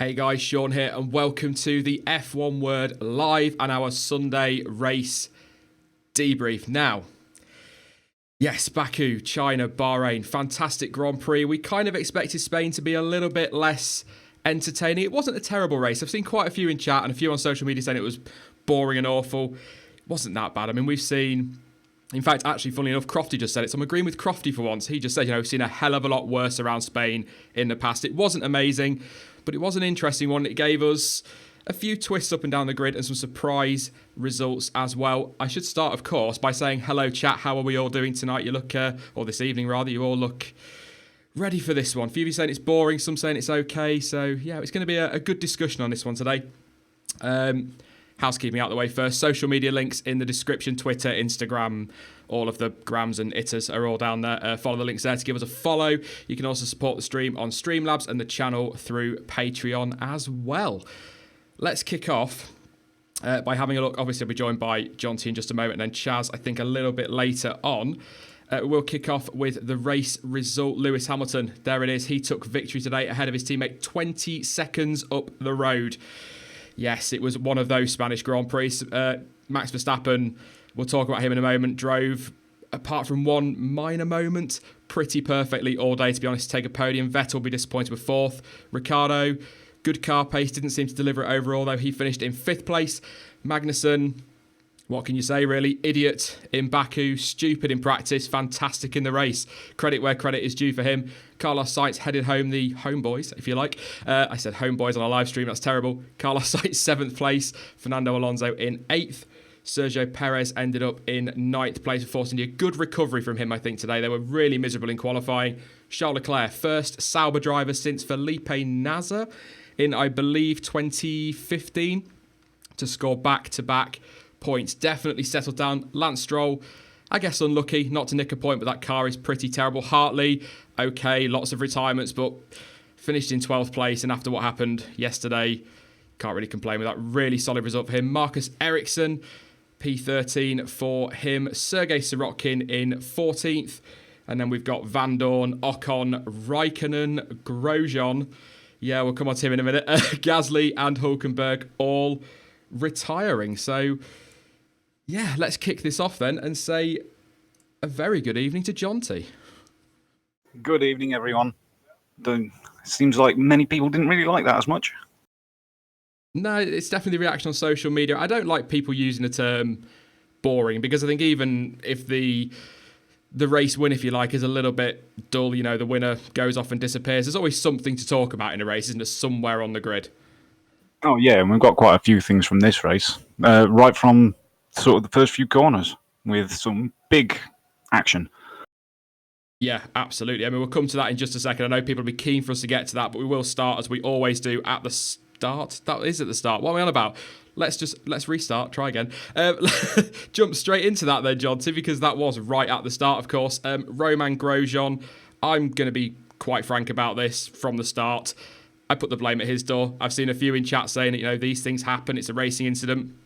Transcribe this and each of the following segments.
Hey guys, Sean here, and welcome to the F1 Word live and our Sunday race debrief. Now, yes, Baku, China, Bahrain, fantastic Grand Prix. We kind of expected Spain to be a little bit less entertaining. It wasn't a terrible race. I've seen quite a few in chat and a few on social media saying it was boring and awful. It wasn't that bad. I mean, we've seen... In fact, actually, funnily enough, Crofty just said it, so I'm agreeing with Crofty for once. He just said, we've seen a hell of a lot worse around Spain in the past. It wasn't amazing, but it was an interesting one. It gave us a few twists up and down the grid and some surprise results as well. I should start, of course, by saying hello, chat. How are we all doing tonight? You look, or this evening rather, you all look ready for this one. A few of you saying it's boring, some saying it's okay. So, yeah, it's going to be a good discussion on this one today. Housekeeping out the way first. Social media links in the description. Twitter, Instagram, all of the grams and itters are all down there. Follow the links there to give us a follow. You can also support the stream on Streamlabs and the channel through Patreon as well. Let's kick off by having a look. Obviously, I'll be joined by John T in just a moment, and then Chaz, I think, a little bit later on. We'll kick off with the race result. Lewis Hamilton, there it is. He took victory today ahead of his teammate 20 seconds up the road. Yes, it was one of those Spanish Grand Prix. Max Verstappen, we'll talk about him in a moment, drove, apart from one minor moment, pretty perfectly all day, to be honest, to take a podium. Vettel will be disappointed with fourth. Ricciardo, good car pace, didn't seem to deliver it overall, though he finished in fifth place. Magnussen, what can you say, really? Idiot in Baku, stupid in practice, fantastic in the race. Credit where credit is due for him. Carlos Sainz headed home the homeboys, if you like. I said homeboys on a live stream, that's terrible. Carlos Sainz, 7th place. Fernando Alonso in 8th. Sergio Perez ended up in 9th place, forcing a good recovery from him, I think, today. They were really miserable in qualifying. Charles Leclerc, first Sauber driver since Felipe Nasr in, I believe, 2015 to score back-to-back points. Definitely settled down. Lance Stroll, I guess unlucky not to nick a point, but that car is pretty terrible. Hartley, okay, lots of retirements, but finished in 12th place. And after what happened yesterday, can't really complain with that. Really solid result for him. Marcus Ericsson, P13 for him. Sergei Sirotkin in 14th. And then we've got Van Dorn, Ocon, Raikkonen, Grosjean. Yeah, we'll come on to him in a minute. Gasly and Hulkenberg all retiring. So, yeah, let's kick this off then and say a very good evening to John T. Good evening, everyone. Seems like many people didn't really like that as much. No, it's definitely the reaction on social media. I don't like people using the term boring because I think even if the race win, if you like, is a little bit dull, the winner goes off and disappears, there's always something to talk about in a race, isn't there, somewhere on the grid? Oh, yeah, and we've got quite a few things from this race, right from sort of the first few corners with some big action. Yeah, absolutely. I mean, we'll come to that in just a second. I know people will be keen for us to get to that, but we will start, as we always do, at the start. That is at the start. What are we on about? Let's restart, try again. Jump straight into that then, John T, because that was right at the start, of course. Romain Grosjean, I'm going to be quite frank about this from the start. I put the blame at his door. I've seen a few in chat saying that, these things happen. It's a racing incident.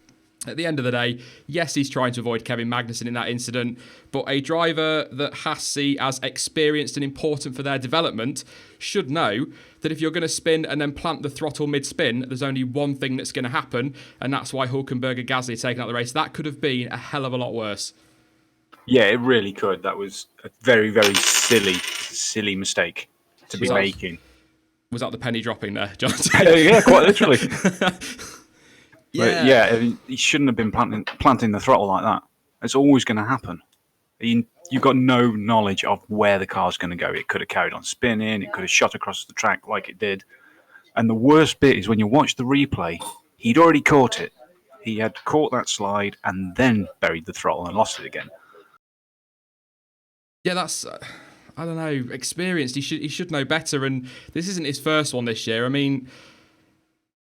At the end of the day, yes, he's trying to avoid Kevin Magnussen in that incident, but a driver that Haas see as experienced and important for their development should know that if you're going to spin and then plant the throttle mid-spin, there's only one thing that's going to happen, and that's why Hulkenberg and Gasly are taking out the race. That could have been a hell of a lot worse. Yeah, it really could. That was a very, very silly mistake to be making. Was that the penny dropping there, John? Yeah, quite literally. Yeah. I mean, he shouldn't have been planting the throttle like that. It's always going to happen. You've got no knowledge of where the car's going to go. It could have carried on spinning. It could have shot across the track like it did. And the worst bit is when you watch the replay, he'd already caught it. He had caught that slide and then buried the throttle and lost it again. Yeah, that's... I don't know, experienced. He should know better, and this isn't his first one this year. I mean,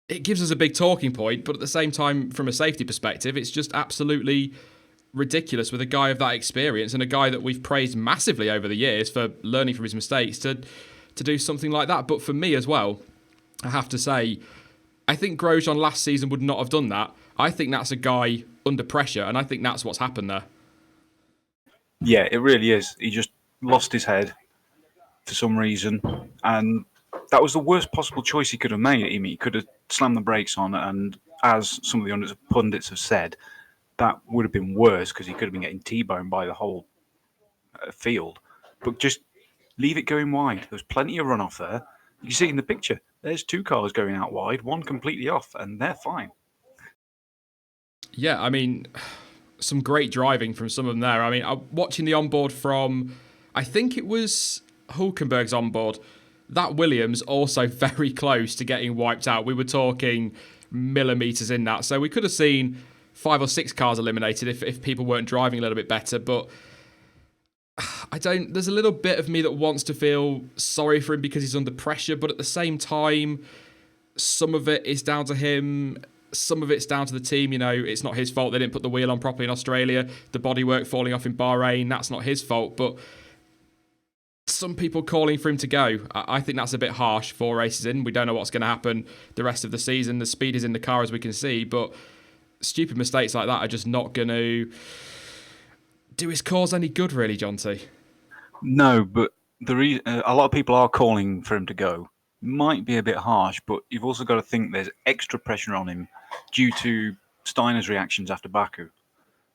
it gives us a big talking point, but at the same time, from a safety perspective, it's just absolutely ridiculous with a guy of that experience and a guy that we've praised massively over the years for learning from his mistakes to do something like that. But for me as well, I have to say, I think Grosjean last season would not have done that. I think that's a guy under pressure, and I think that's what's happened there. Yeah, it really is. He just lost his head for some reason, and that was the worst possible choice he could have made. I mean, he could have slammed the brakes on, and as some of the pundits have said, that would have been worse because he could have been getting T-boned by the whole field. But just leave it going wide. There's plenty of runoff there. You can see in the picture, there's 2 cars going out wide, one completely off, and they're fine. Yeah, I mean, some great driving from some of them there. I mean, watching the onboard from, I think it was Hulkenberg's onboard, that Williams also very close to getting wiped out. We were talking millimetres in that. So we could have seen 5 or 6 cars eliminated if people weren't driving a little bit better. But there's a little bit of me that wants to feel sorry for him because he's under pressure. But at the same time, some of it is down to him. Some of it's down to the team. You know, it's not his fault they didn't put the wheel on properly in Australia. The bodywork falling off in Bahrain, that's not his fault. But some people calling for him to go, I think that's a bit harsh 4 races in. We don't know what's going to happen the rest of the season. The speed is in the car, as we can see. But stupid mistakes like that are just not going to do his cause any good, really, John T. No, but a lot of people are calling for him to go. Might be a bit harsh, but you've also got to think there's extra pressure on him due to Steiner's reactions after Baku.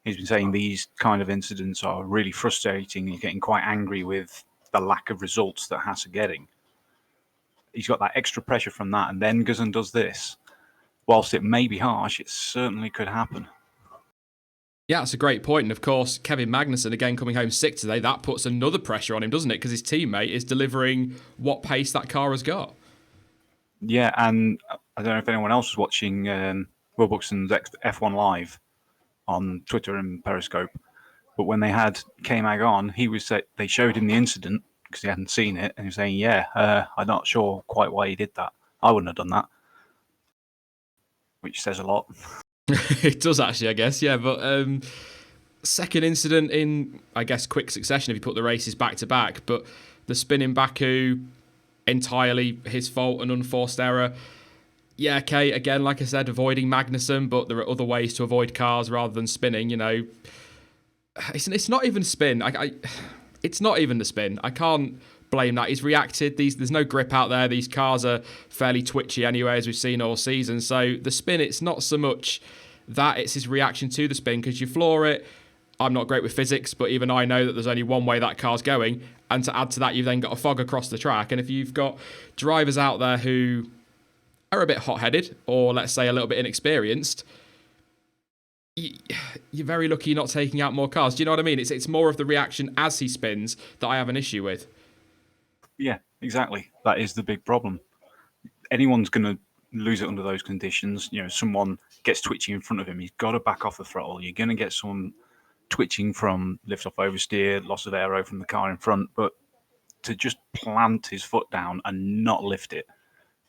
He's been saying these kind of incidents are really frustrating. He's getting quite angry with the lack of results that Haas are getting. He's got that extra pressure from that, and then goes and does this. Whilst it may be harsh, it certainly could happen. Yeah, that's a great point. And of course, Kevin Magnussen, again, coming home sick today, that puts another pressure on him, doesn't it? Because his teammate is delivering what pace that car has got. Yeah, and I don't know if anyone else was watching Will Buxton's F1 Live on Twitter and Periscope, but when they had K-Mag on, they showed him the incident because he hadn't seen it, and he was saying, I'm not sure quite why he did that. I wouldn't have done that. Which says a lot. It does actually, I guess, yeah. But second incident in, I guess, quick succession if you put the races back to back. But the spin in Baku, entirely his fault, an unforced error. Yeah, okay, again, like I said, avoiding Magnussen, but there are other ways to avoid cars rather than spinning, you know. It's not even spin. It's not even the spin. I can't blame that. He's reacted. There's no grip out there. These cars are fairly twitchy anyway, as we've seen all season. So the spin, it's not so much that, it's his reaction to the spin, because you floor it. I'm not great with physics, but even I know that there's only one way that car's going. And to add to that, you've then got a fog across the track. And if you've got drivers out there who are a bit hot-headed, or let's say a little bit inexperienced, you're very lucky you're not taking out more cars. Do you know what I mean? It's more of the reaction as he spins that I have an issue with. Yeah, exactly. That is the big problem. Anyone's going to lose it under those conditions. You know, someone gets twitchy in front of him, he's got to back off the throttle. You're going to get someone twitching from lift off oversteer, loss of aero from the car in front. But to just plant his foot down and not lift it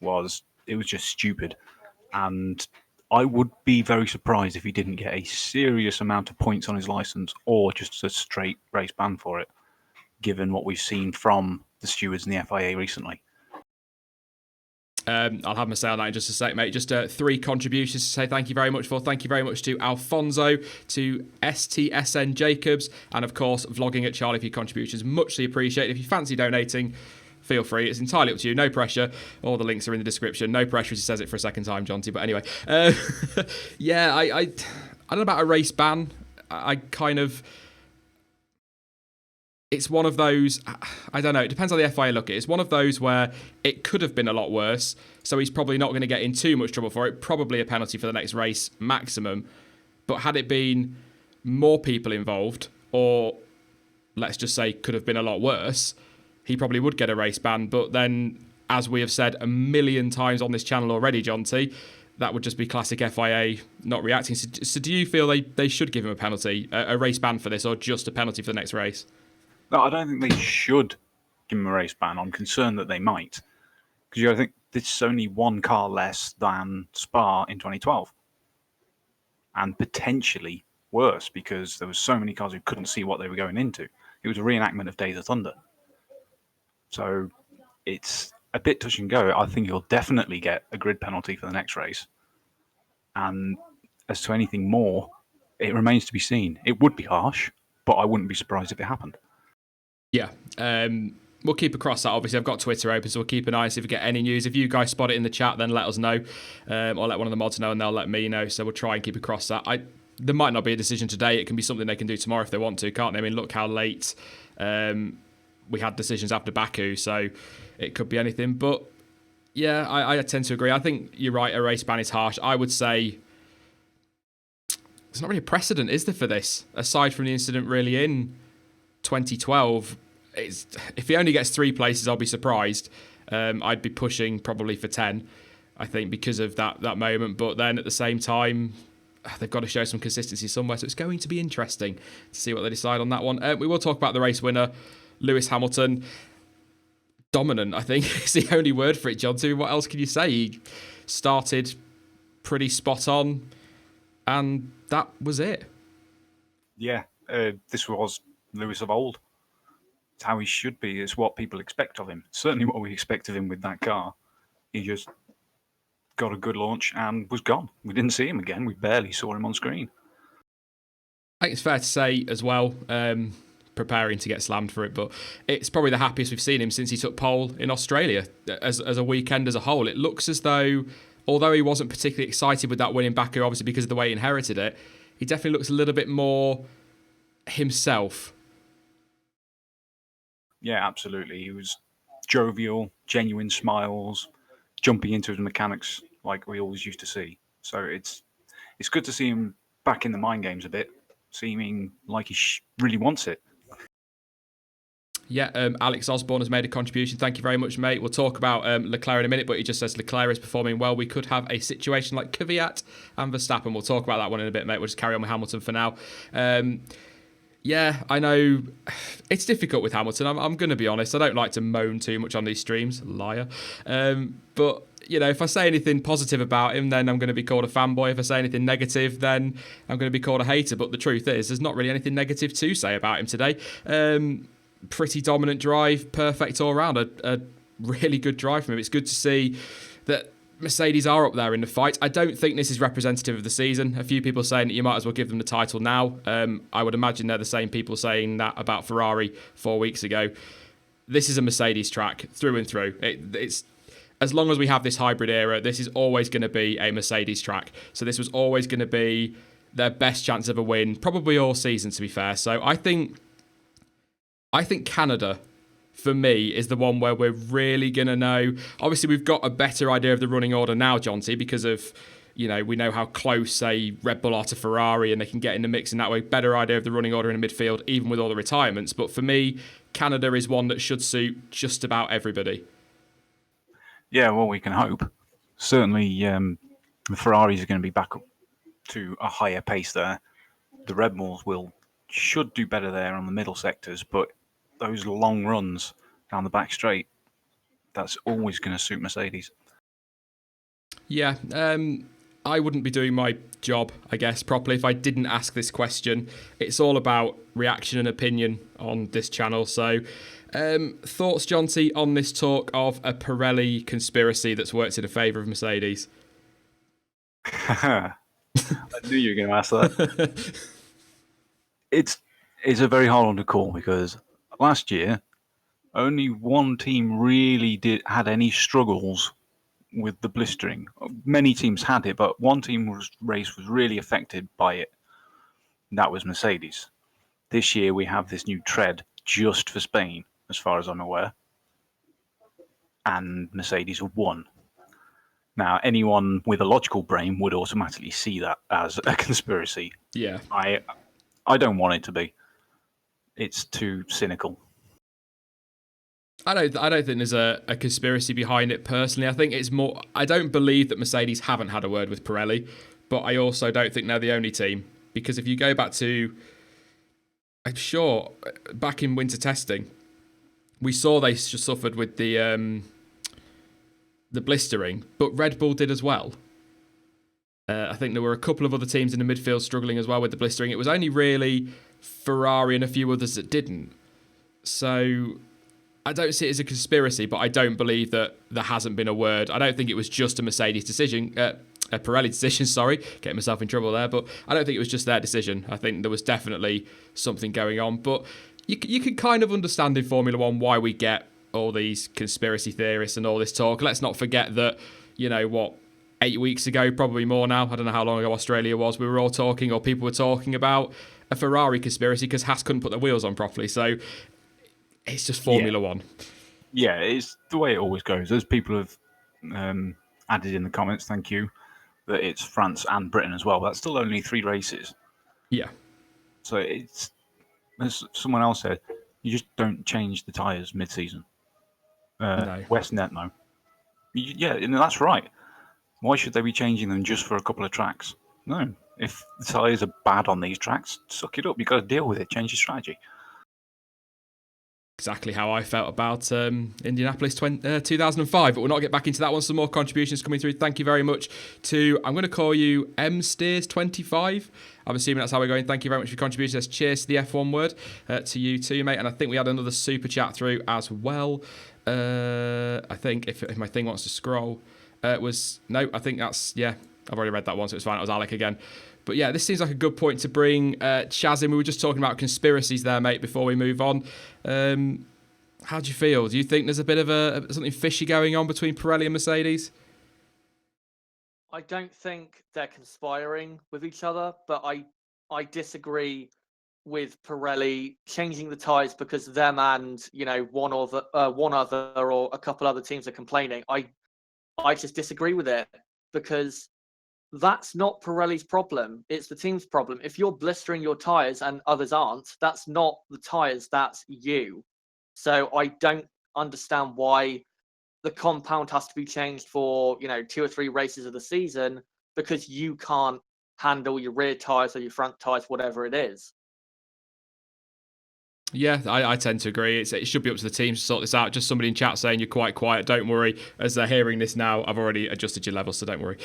was just stupid. And I would be very surprised if he didn't get a serious amount of points on his license or just a straight race ban for it, given what we've seen from the stewards in the FIA recently. I'll have my say on that in just a sec, mate. Just 3 contributions to say thank you very much for. Thank you very much to Alfonso, to STSN Jacobs, and of course, Vlogging at Charlie for your contributions. Muchly appreciated. If you fancy donating, feel free. It's entirely up to you. No pressure. All the links are in the description. No pressure as he says it for a second time, Jonty. But anyway, yeah, I don't know about a race ban. I kind of... It's one of those, I don't know, it depends how the FIA look at it. It's one of those where it could have been a lot worse, so he's probably not going to get in too much trouble for it. Probably a penalty for the next race, maximum. But had it been more people involved, or let's just say could have been a lot worse, he probably would get a race ban. But then, as we have said a million times on this channel already, John T, that would just be classic FIA not reacting. So do you feel they should give him a penalty, a race ban for this, or just a penalty for the next race? No, I don't think they should give him a race ban. I'm concerned that they might. Because I think this is only one car less than Spa in 2012. And potentially worse, because there were so many cars who couldn't see what they were going into. It was a reenactment of Days of Thunder. So it's a bit touch and go. I think he'll definitely get a grid penalty for the next race. And as to anything more, it remains to be seen. It would be harsh, but I wouldn't be surprised if it happened. Yeah. we'll keep across that. Obviously, I've got Twitter open, so we'll keep an eye and see if we get any news. If you guys spot it in the chat, then let us know, or let one of the mods know, and they'll let me know. So we'll try and keep across that. There might not be a decision today. It can be something they can do tomorrow if they want to, can't they? I mean, look how late we had decisions after Baku, so it could be anything. But yeah, I tend to agree. I think you're right, a race ban is harsh. I would say there's not really a precedent, is there, for this? Aside from the incident really in 2012, if he only gets 3 places, I'll be surprised. I'd be pushing probably for 10, I think, because of that moment. But then at the same time, they've got to show some consistency somewhere. So it's going to be interesting to see what they decide on that one. We will talk about the race winner, Lewis Hamilton. Dominant, I think, is the only word for it, John. Too. What else can you say? He started pretty spot on, and that was it. Yeah, this was Lewis of old. It's how he should be. It's what people expect of him. Certainly what we expect of him with that car. He just got a good launch and was gone. We didn't see him again. We barely saw him on screen. I think it's fair to say as well, preparing to get slammed for it, but it's probably the happiest we've seen him since he took pole in Australia as a weekend as a whole. It looks as though, although he wasn't particularly excited with that win in Baku, obviously because of the way he inherited it, he definitely looks a little bit more himself. Yeah, absolutely. He was jovial, genuine smiles, jumping into his mechanics like we always used to see. So it's good to see him back in the mind games a bit, seeming like he really wants it. Yeah, Alex Osborne has made a contribution. Thank you very much, mate. We'll talk about Leclerc in a minute, but he just says Leclerc is performing well. We could have a situation like Kvyat and Verstappen. We'll talk about that one in a bit, mate. We'll just carry on with Hamilton for now. Yeah, I know it's difficult with Hamilton. I'm going to be honest. I don't like to moan too much on these streams. Liar. But, you know, if I say anything positive about him, then I'm going to be called a fanboy. If I say anything negative, then I'm going to be called a hater. But the truth is, there's not really anything negative to say about him today. Pretty dominant drive, perfect all round. A really good drive from him. It's good to see that Mercedes are up there in the fight. I don't think this is representative of the season. A few people saying that you might as well give them the title now. I would imagine they're the same people saying that about Ferrari 4 weeks ago. This is a Mercedes track through and through. It's as long as we have this hybrid era, this is always going to be a Mercedes track. So this was always going to be their best chance of a win, probably all season, to be fair. So I think Canada, for me, is the one where we're really going to know. Obviously, we've got a better idea of the running order now, John T, because of, you know, we know how close, say, Red Bull are to Ferrari, and they can get in the mix in that way. Better idea of the running order in the midfield, even with all the retirements. But for me, Canada is one that should suit just about everybody. Yeah, well, we can hope. Certainly, the Ferraris are going to be back up to a higher pace there. The Red Bulls should do better there on the middle sectors, but those long runs down the back straight, that's always going to suit Mercedes. Yeah, I wouldn't be doing my job, I guess, properly if I didn't ask this question. It's all about reaction and opinion on this channel. So, thoughts, John T, on this talk of a Pirelli conspiracy that's worked in the favour of Mercedes? I knew you were going to ask that. It's a very hard one to call because last year, only one team really had any struggles with the blistering. Many teams had it, but one race was really affected by it. And that was Mercedes. This year we have this new tread just for Spain, as far as I'm aware. And Mercedes have won. Now, anyone with a logical brain would automatically see that as a conspiracy. Yeah. I don't want it to be. It's too cynical. I don't think there's a conspiracy behind it personally. I think it's more. I don't believe that Mercedes haven't had a word with Pirelli, but I also don't think they're the only team. Because if you go back to, I'm sure, back in winter testing, we saw they just suffered with the blistering, but Red Bull did as well. I think there were a couple of other teams in the midfield struggling as well with the blistering. It was only really Ferrari and a few others that didn't. So I don't see it as a conspiracy, but I don't believe that there hasn't been a word. I don't think it was just a Mercedes decision, a Pirelli decision, sorry, getting myself in trouble there, but I don't think it was just their decision. I think there was definitely something going on. But you can kind of understand in Formula One why we get all these conspiracy theorists and all this talk. Let's not forget that, 8 weeks ago, probably more now, I don't know how long ago Australia was, we were all talking, or people were talking about a Ferrari conspiracy because Haas couldn't put their wheels on properly. So it's just Formula One. Yeah, it's the way it always goes. As people have added in the comments, thank you, that it's France and Britain as well. That's still only 3 races. Yeah. So it's, as someone else said, you just don't change the tyres mid-season. No. Westnet, no. Yeah, that's right. Why should they be changing them just for a couple of tracks? No. If the tyres are bad on these tracks, suck it up. You've got to deal with it. Change your strategy. Exactly how I felt about Indianapolis 2005, but we'll not get back into that one. Some more contributions coming through. Thank you very much to, I'm going to call you msteers25. I'm assuming that's how we're going. Thank you very much for your contributions. Cheers to the F1 word to you too, mate. And I think we had another super chat through as well. I think if my thing wants to scroll, I think that's, I've already read that one, so it's fine. It was Alec again. But yeah, this seems like a good point to bring Chaz in. We were just talking about conspiracies there, mate, before we move on. How do you feel? Do you think there's a bit of something fishy going on between Pirelli and Mercedes? I don't think they're conspiring with each other, but I disagree with Pirelli changing the tyres because them and one other or a couple other teams are complaining. I just disagree with it because that's not Pirelli's problem. It's the team's problem. If you're blistering your tyres and others aren't, that's not the tyres, that's you. So I don't understand why the compound has to be changed for, 2 or 3 races of the season because you can't handle your rear tyres or your front tyres, whatever it is. Yeah, I tend to agree. It should be up to the team to sort this out. Just somebody in chat saying you're quite quiet. Don't worry. As they're hearing this now, I've already adjusted your levels, so don't worry.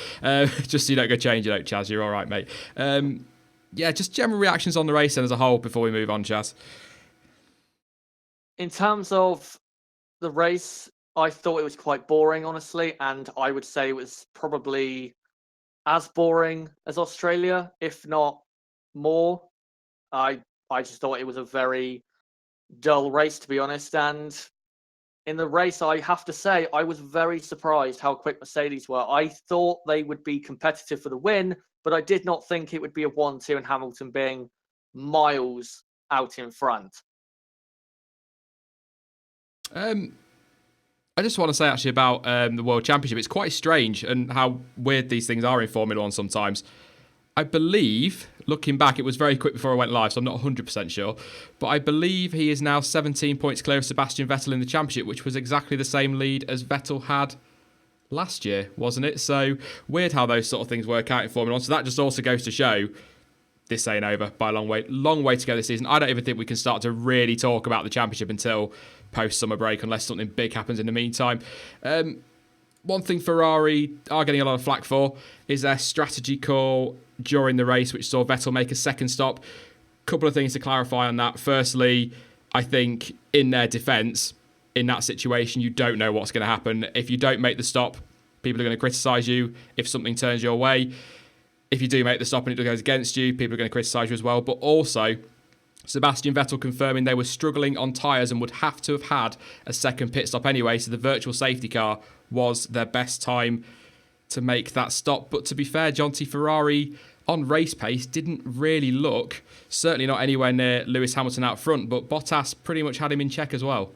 Just so you don't go change it out, Chaz. You're all right, mate. Just general reactions on the race then as a whole before we move on, Chaz. In terms of the race, I thought it was quite boring, honestly, and I would say it was probably as boring as Australia, if not more. I just thought it was a very dull race, to be honest. And in the race, I have to say, I was very surprised how quick Mercedes were. I thought they would be competitive for the win, but I did not think it would be a 1-2 and Hamilton being miles out in front. I just want to say actually about the World Championship. It's quite strange and how weird these things are in Formula One sometimes. I believe, looking back, it was very quick before I went live, so I'm not 100% sure. But I believe he is now 17 points clear of Sebastian Vettel in the championship, which was exactly the same lead as Vettel had last year, wasn't it? So weird how those sort of things work out in Formula One. So that just also goes to show this ain't over by a long way. Long way to go this season. I don't even think we can start to really talk about the championship until post-summer break, unless something big happens in the meantime. One thing Ferrari are getting a lot of flack for is their strategy call during the race, which saw Vettel make a second stop. Couple of things to clarify on that. Firstly, I think in their defence, in that situation, you don't know what's going to happen. If you don't make the stop, people are going to criticise you if something turns your way. If you do make the stop and it goes against you, people are going to criticise you as well. But also, Sebastian Vettel confirming they were struggling on tyres and would have to have had a second pit stop anyway, so the virtual safety car was their best time to make that stop. But to be fair, Jonty, Ferrari on race pace didn't really look, certainly not anywhere near Lewis Hamilton out front, but Bottas pretty much had him in check as well.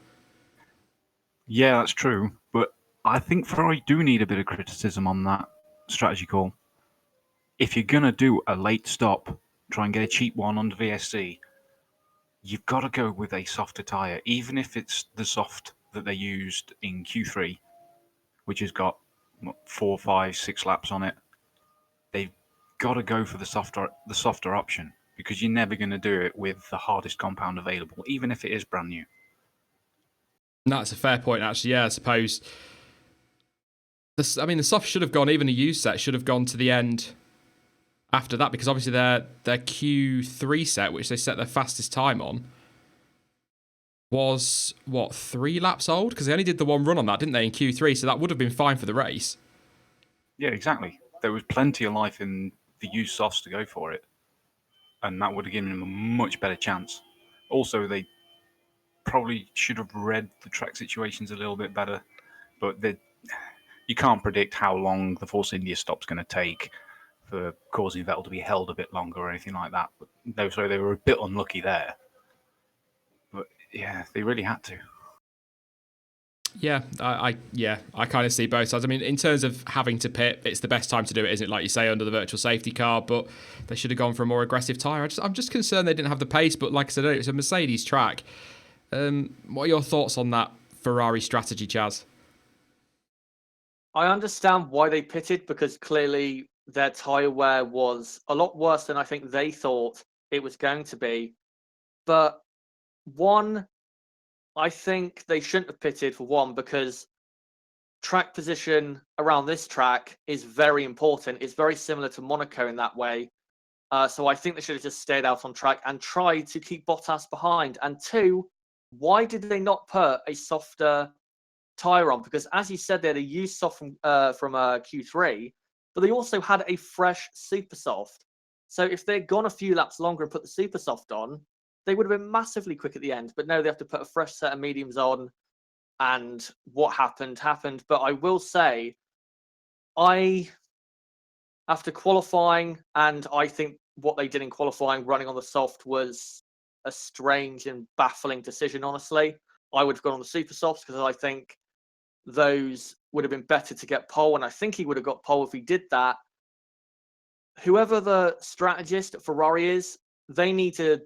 Yeah, that's true, but I think Ferrari do need a bit of criticism on that strategy call. If you're going to do a late stop, try and get a cheap one under VSC, you've got to go with a softer tyre, even if it's the soft that they used in Q3, which has got 4, 5, 6 laps on it. They've got to go for the softer option, because you're never going to do it with the hardest compound available, even if it is brand new. That's a fair point, actually. Yeah, I suppose. The soft should have gone, even a used set should have gone to the end after that, because obviously their Q3 set, which they set their fastest time on, was, 3 laps old? Because they only did the one run on that, didn't they, in Q3, so that would have been fine for the race. Yeah, exactly. There was plenty of life in the used softs to go for it, and that would have given them a much better chance. Also, they probably should have read the track situations a little bit better, but you can't predict how long the Force India stop's going to take for causing Vettel to be held a bit longer or anything like that. But so they were a bit unlucky there. But yeah, they really had to. Yeah, I kind of see both sides. I mean, in terms of having to pit, it's the best time to do it, isn't it? Like you say, under the virtual safety car, but they should have gone for a more aggressive tyre. I'm just concerned they didn't have the pace, but like I said, it's a Mercedes track. What are your thoughts on that Ferrari strategy, Chaz? I understand why they pitted, because clearly their tyre wear was a lot worse than I think they thought it was going to be. But one, I think they shouldn't have pitted for one, because track position around this track is very important. It's very similar to Monaco in that way. So I think they should have just stayed out on track and tried to keep Bottas behind. And two, why did they not put a softer tyre on? Because as you said, they had a used soft from Q3, but they also had a fresh super soft. So if they'd gone a few laps longer and put the super soft on, they would have been massively quick at the end. But no, they have to put a fresh set of mediums on. And what happened. But I will say, after qualifying, and I think what they did in qualifying, running on the soft, was a strange and baffling decision, honestly. I would have gone on the super softs because I think those would have been better to get pole, and I think he would have got pole if he did that. Whoever the strategist at Ferrari is, they need to,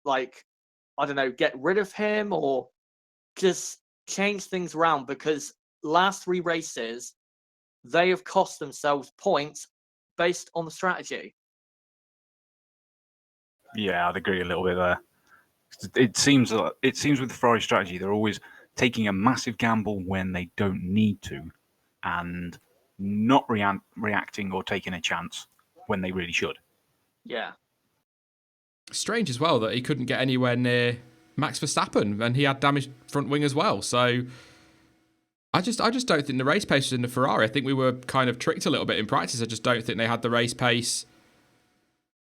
get rid of him or just change things around, because last 3 races, they have cost themselves points based on the strategy. Yeah, I'd agree a little bit there. It seems with the Ferrari strategy, they're always taking a massive gamble when they don't need to, and not reacting or taking a chance when they really should. Yeah. Strange as well that he couldn't get anywhere near Max Verstappen, and he had damaged front wing as well. So I just don't think the race pace was in the Ferrari. I think we were kind of tricked a little bit in practice. I just don't think they had the race pace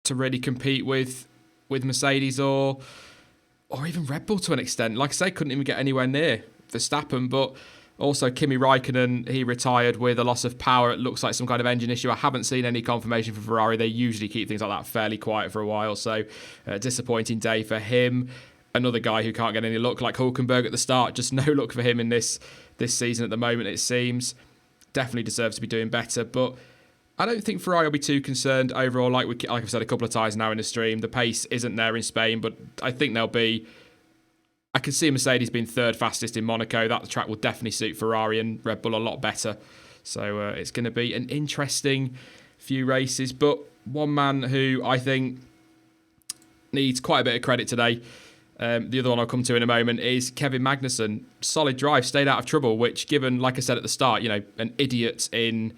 to really compete with Mercedes or even Red Bull to an extent. Like I say, couldn't even get anywhere near Verstappen, but also Kimi Raikkonen, he retired with a loss of power. It looks like some kind of engine issue. I haven't seen any confirmation for Ferrari. They usually keep things like that fairly quiet for a while, so disappointing day for him. Another guy who can't get any luck, like Hulkenberg at the start. Just no luck for him in this season at the moment, it seems. Definitely deserves to be doing better, but I don't think Ferrari will be too concerned overall. Like I've said a couple of times now in the stream, the pace isn't there in Spain, but I think they'll be. I can see Mercedes being third fastest in Monaco. That track will definitely suit Ferrari and Red Bull a lot better. So it's going to be an interesting few races. But one man who I think needs quite a bit of credit today, the other one I'll come to in a moment, is Kevin Magnussen. Solid drive, stayed out of trouble, which given, like I said at the start, an idiot in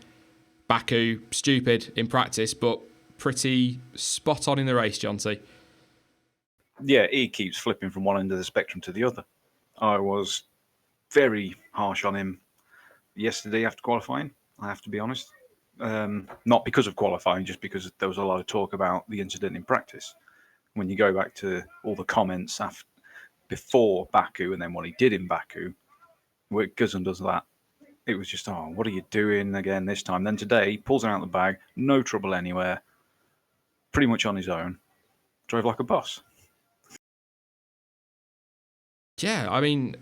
Baku, stupid in practice, but pretty spot on in the race, Jonty. Yeah, he keeps flipping from one end of the spectrum to the other. I was very harsh on him yesterday after qualifying, I have to be honest. Not because of qualifying, just because there was a lot of talk about the incident in practice. When you go back to all the comments before Baku and then what he did in Baku, where Guzman does that, it was just, what are you doing again this time? Then today, he pulls it out of the bag, no trouble anywhere, pretty much on his own, drove like a boss. Yeah, I mean,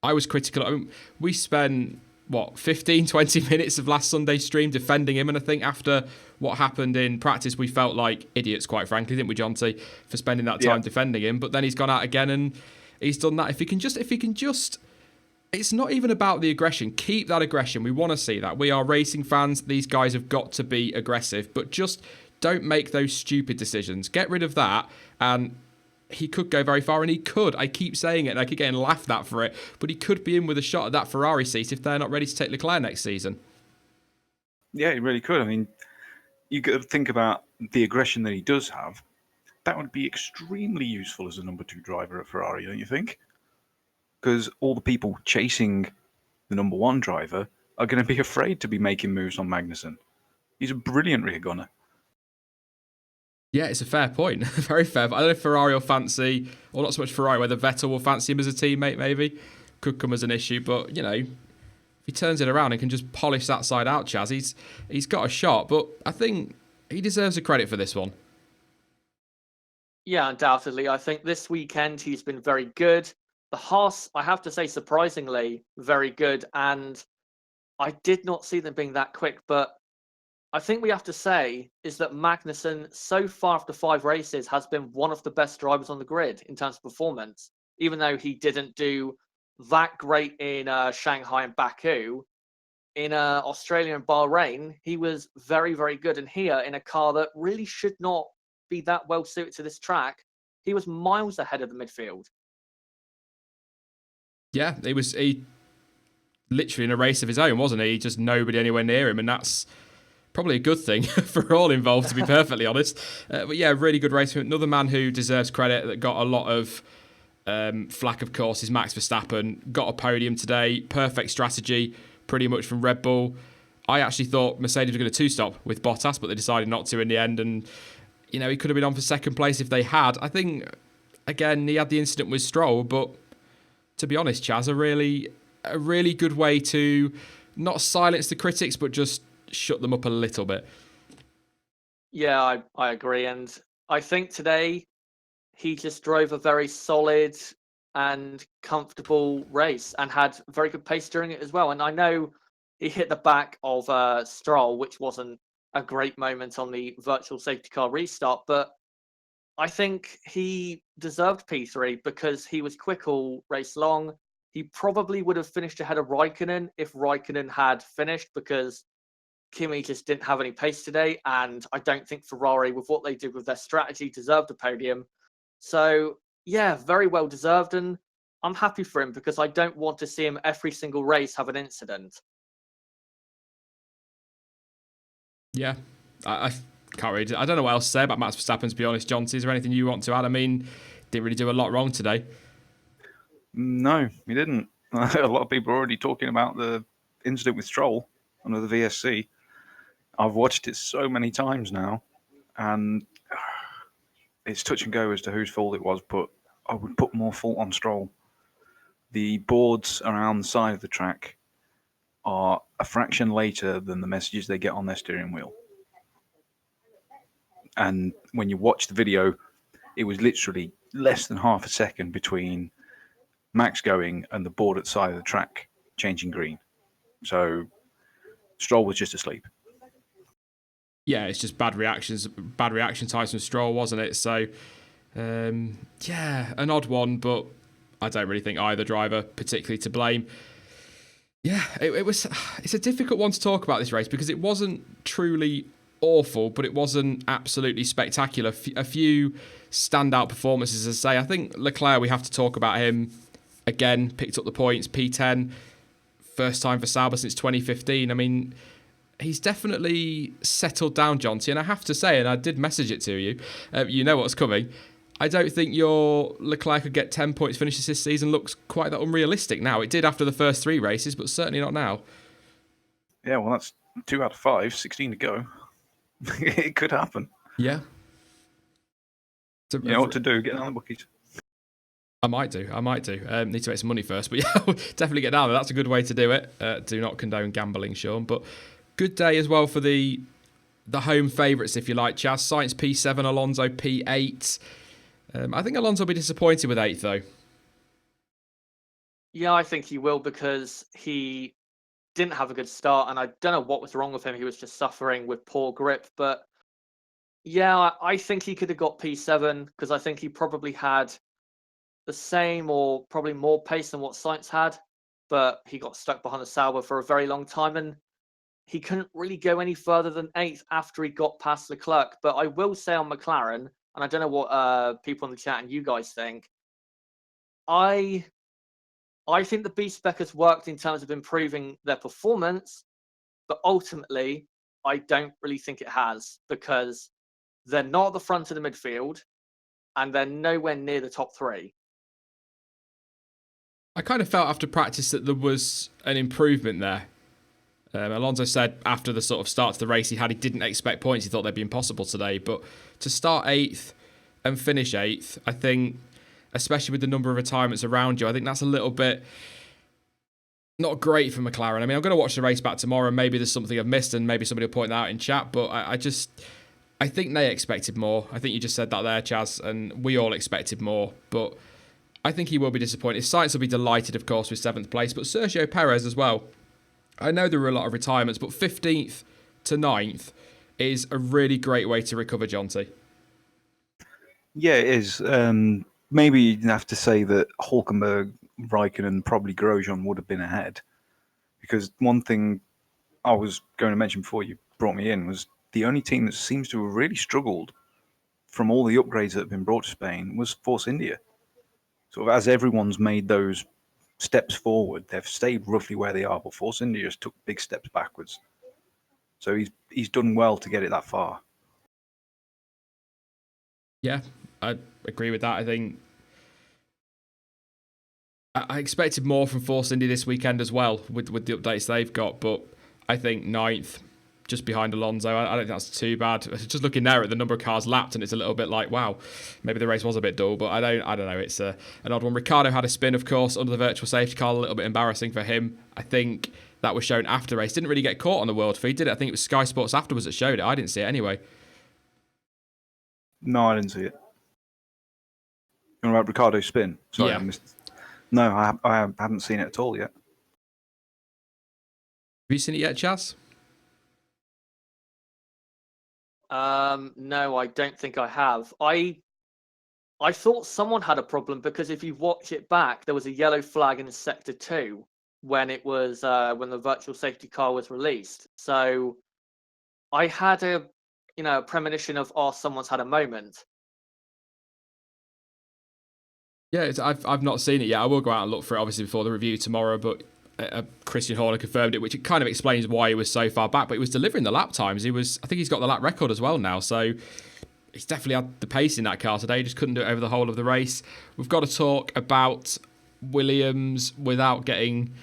I was critical. I mean, we spent, 15, 20 minutes of last Sunday's stream defending him, and I think after what happened in practice, we felt like idiots, quite frankly, didn't we, Jonty, for spending that time defending him. But then he's gone out again and he's done that. If he can just, it's not even about the aggression. Keep that aggression. We want to see that. We are racing fans. These guys have got to be aggressive, but just don't make those stupid decisions. Get rid of that, and he could go very far, and he could. I keep saying it, and I keep getting laughed at for it, but he could be in with a shot at that Ferrari seat if they're not ready to take Leclerc next season. Yeah, he really could. I mean, you got to think about the aggression that he does have. That would be extremely useful as a number 2 driver at Ferrari, don't you think? Because all the people chasing the number 1 driver are going to be afraid to be making moves on Magnussen. He's a brilliant rear gunner. Yeah, it's a fair point. Very fair. I don't know if Ferrari will fancy, or not so much Ferrari, whether Vettel will fancy him as a teammate, maybe. Could come as an issue. But, if he turns it around and can just polish that side out, Chaz, he's got a shot. But I think he deserves the credit for this one. Yeah, undoubtedly. I think this weekend he's been very good. The Haas, I have to say, surprisingly, very good. And I did not see them being that quick. But I think we have to say is that Magnussen, so far after 5 races, has been one of the best drivers on the grid in terms of performance. Even though he didn't do that great in Shanghai and Baku, in Australia and Bahrain, he was very, very good. And here, in a car that really should not be that well suited to this track, he was miles ahead of the midfield. Yeah, he literally in a race of his own, wasn't he? Just nobody anywhere near him, and that's probably a good thing for all involved, to be perfectly honest. But yeah, really good race. Another man who deserves credit that got a lot of flack, of course, is Max Verstappen. Got a podium today. Perfect strategy, pretty much from Red Bull. I actually thought Mercedes were going to 2-stop with Bottas, but they decided not to in the end. And, he could have been on for second place if they had. I think, again, he had the incident with Stroll, but to be honest, Chaz, a really good way to not silence the critics, but just shut them up a little bit. Yeah, I agree. And I think today he just drove a very solid and comfortable race and had very good pace during it as well. And I know he hit the back of Stroll, which wasn't a great moment on the virtual safety car restart, but I think he deserved P3 because he was quick all race long. He probably would have finished ahead of Raikkonen if Raikkonen had finished, because Kimi just didn't have any pace today. And I don't think Ferrari, with what they did with their strategy, deserved a podium. So, yeah, very well deserved. And I'm happy for him because I don't want to see him every single race have an incident. Yeah, I can't really. I don't know what else to say about Max Verstappen, to be honest. John, is there anything you want to add? I mean, didn't really do a lot wrong today. No, he didn't. A lot of people are already talking about the incident with Stroll under the VSC. I've watched it so many times now, and it's touch and go as to whose fault it was, but I would put more fault on Stroll. The boards around the side of the track are a fraction later than the messages they get on their steering wheel. And when you watch the video, it was literally less than half a second between Max going and the board at the side of the track changing green. So Stroll was just asleep. Yeah, it's just bad reaction times from Stroll, wasn't it? So, yeah, an odd one, but I don't really think either driver particularly to blame. Yeah, it's a difficult one to talk about this race because it wasn't truly awful, but it wasn't absolutely spectacular. A few standout performances, as I say. I think Leclerc, we have to talk about him again. Picked up the points, P10, first time for Sauber since 2015. I mean, he's definitely settled down, Jonty, and I have to say, and I did message it to you, you know what's coming. I don't think your Leclerc could get 10 points finishes this season looks quite that unrealistic now. It did after the first 3 races, but certainly not now. Yeah, well, that's 2 out of 5, 16 to go. It could happen. Yeah. You know what to do, get on the bookies. I might do. Need to make some money first, but yeah, definitely get down there. That's a good way to do it. Do not condone gambling, Sean. But good day as well for the home favourites, if you like, Chaz. Sainz P7, Alonso P8. I think Alonso will be disappointed with 8th, though. Yeah, I think he will because he didn't have a good start, and I don't know what was wrong with him. He was just suffering with poor grip. But yeah, I think he could have got P7 because I think he probably had the same or probably more pace than what Sainz had, but he got stuck behind the Sauber for a very long time, and he couldn't really go any further than 8th after he got past Leclerc. But I will say on McLaren, and I don't know what people in the chat and you guys think, I think the B-Spec has worked in terms of improving their performance, but ultimately, I don't really think it has because they're not at the front of the midfield and they're nowhere near the top 3. I kind of felt after practice that there was an improvement there. Alonso said after the sort of start to the race he didn't expect points. He thought they'd be impossible today. But to start 8th and finish 8th, I think, especially with the number of retirements around you, I think that's a little bit not great for McLaren. I mean, I'm going to watch the race back tomorrow, and maybe there's something I've missed, and maybe somebody will point that out in chat. But I think they expected more. I think you just said that there, Chaz, and we all expected more. But I think he will be disappointed. Sainz will be delighted, of course, with 7th place, but Sergio Perez as well. I know there were a lot of retirements, but 15th to 9th is a really great way to recover, Jonty. Yeah, it is. Maybe you'd have to say that Hulkenberg, Raikkonen, and probably Grosjean would have been ahead. Because one thing I was going to mention before you brought me in was the only team that seems to have really struggled from all the upgrades that have been brought to Spain was Force India. So as everyone's made those steps forward, they've stayed roughly where they are, but Force India just took big steps backwards. So he's done well to get it that far. Yeah, I agree with that. I think I expected more from Force India this weekend as well with the updates they've got, but I think 9th, just behind Alonso, I don't think that's too bad. Just looking there at the number of cars lapped, and it's a little bit like, wow, maybe the race was a bit dull, but I don't know. It's an odd one. Ricciardo had a spin, of course, under the virtual safety car, a little bit embarrassing for him. I think that was shown after the race. Didn't really get caught on the world feed, did it? I think it was Sky Sports afterwards that showed it. I didn't see it anyway. No, I didn't see it. You know about Ricciardo's spin? Sorry, Yeah. I missed. No, I haven't seen it at all yet. Have you seen it yet, Chaz? No, I don't think I have. I thought someone had a problem because if you watch it back, there was a yellow flag in sector 2 when it was when the virtual safety car was released. So I had a premonition of someone's had a moment. Yeah, I've not seen it yet. I will go out and look for it, obviously, before the review tomorrow, but Christian Horner confirmed it, which it kind of explains why he was so far back, but he was delivering the lap times. I think he's got the lap record as well now, so he's definitely had the pace in that car today. He just couldn't do it over the whole of the race. We've got to talk about Williams without getting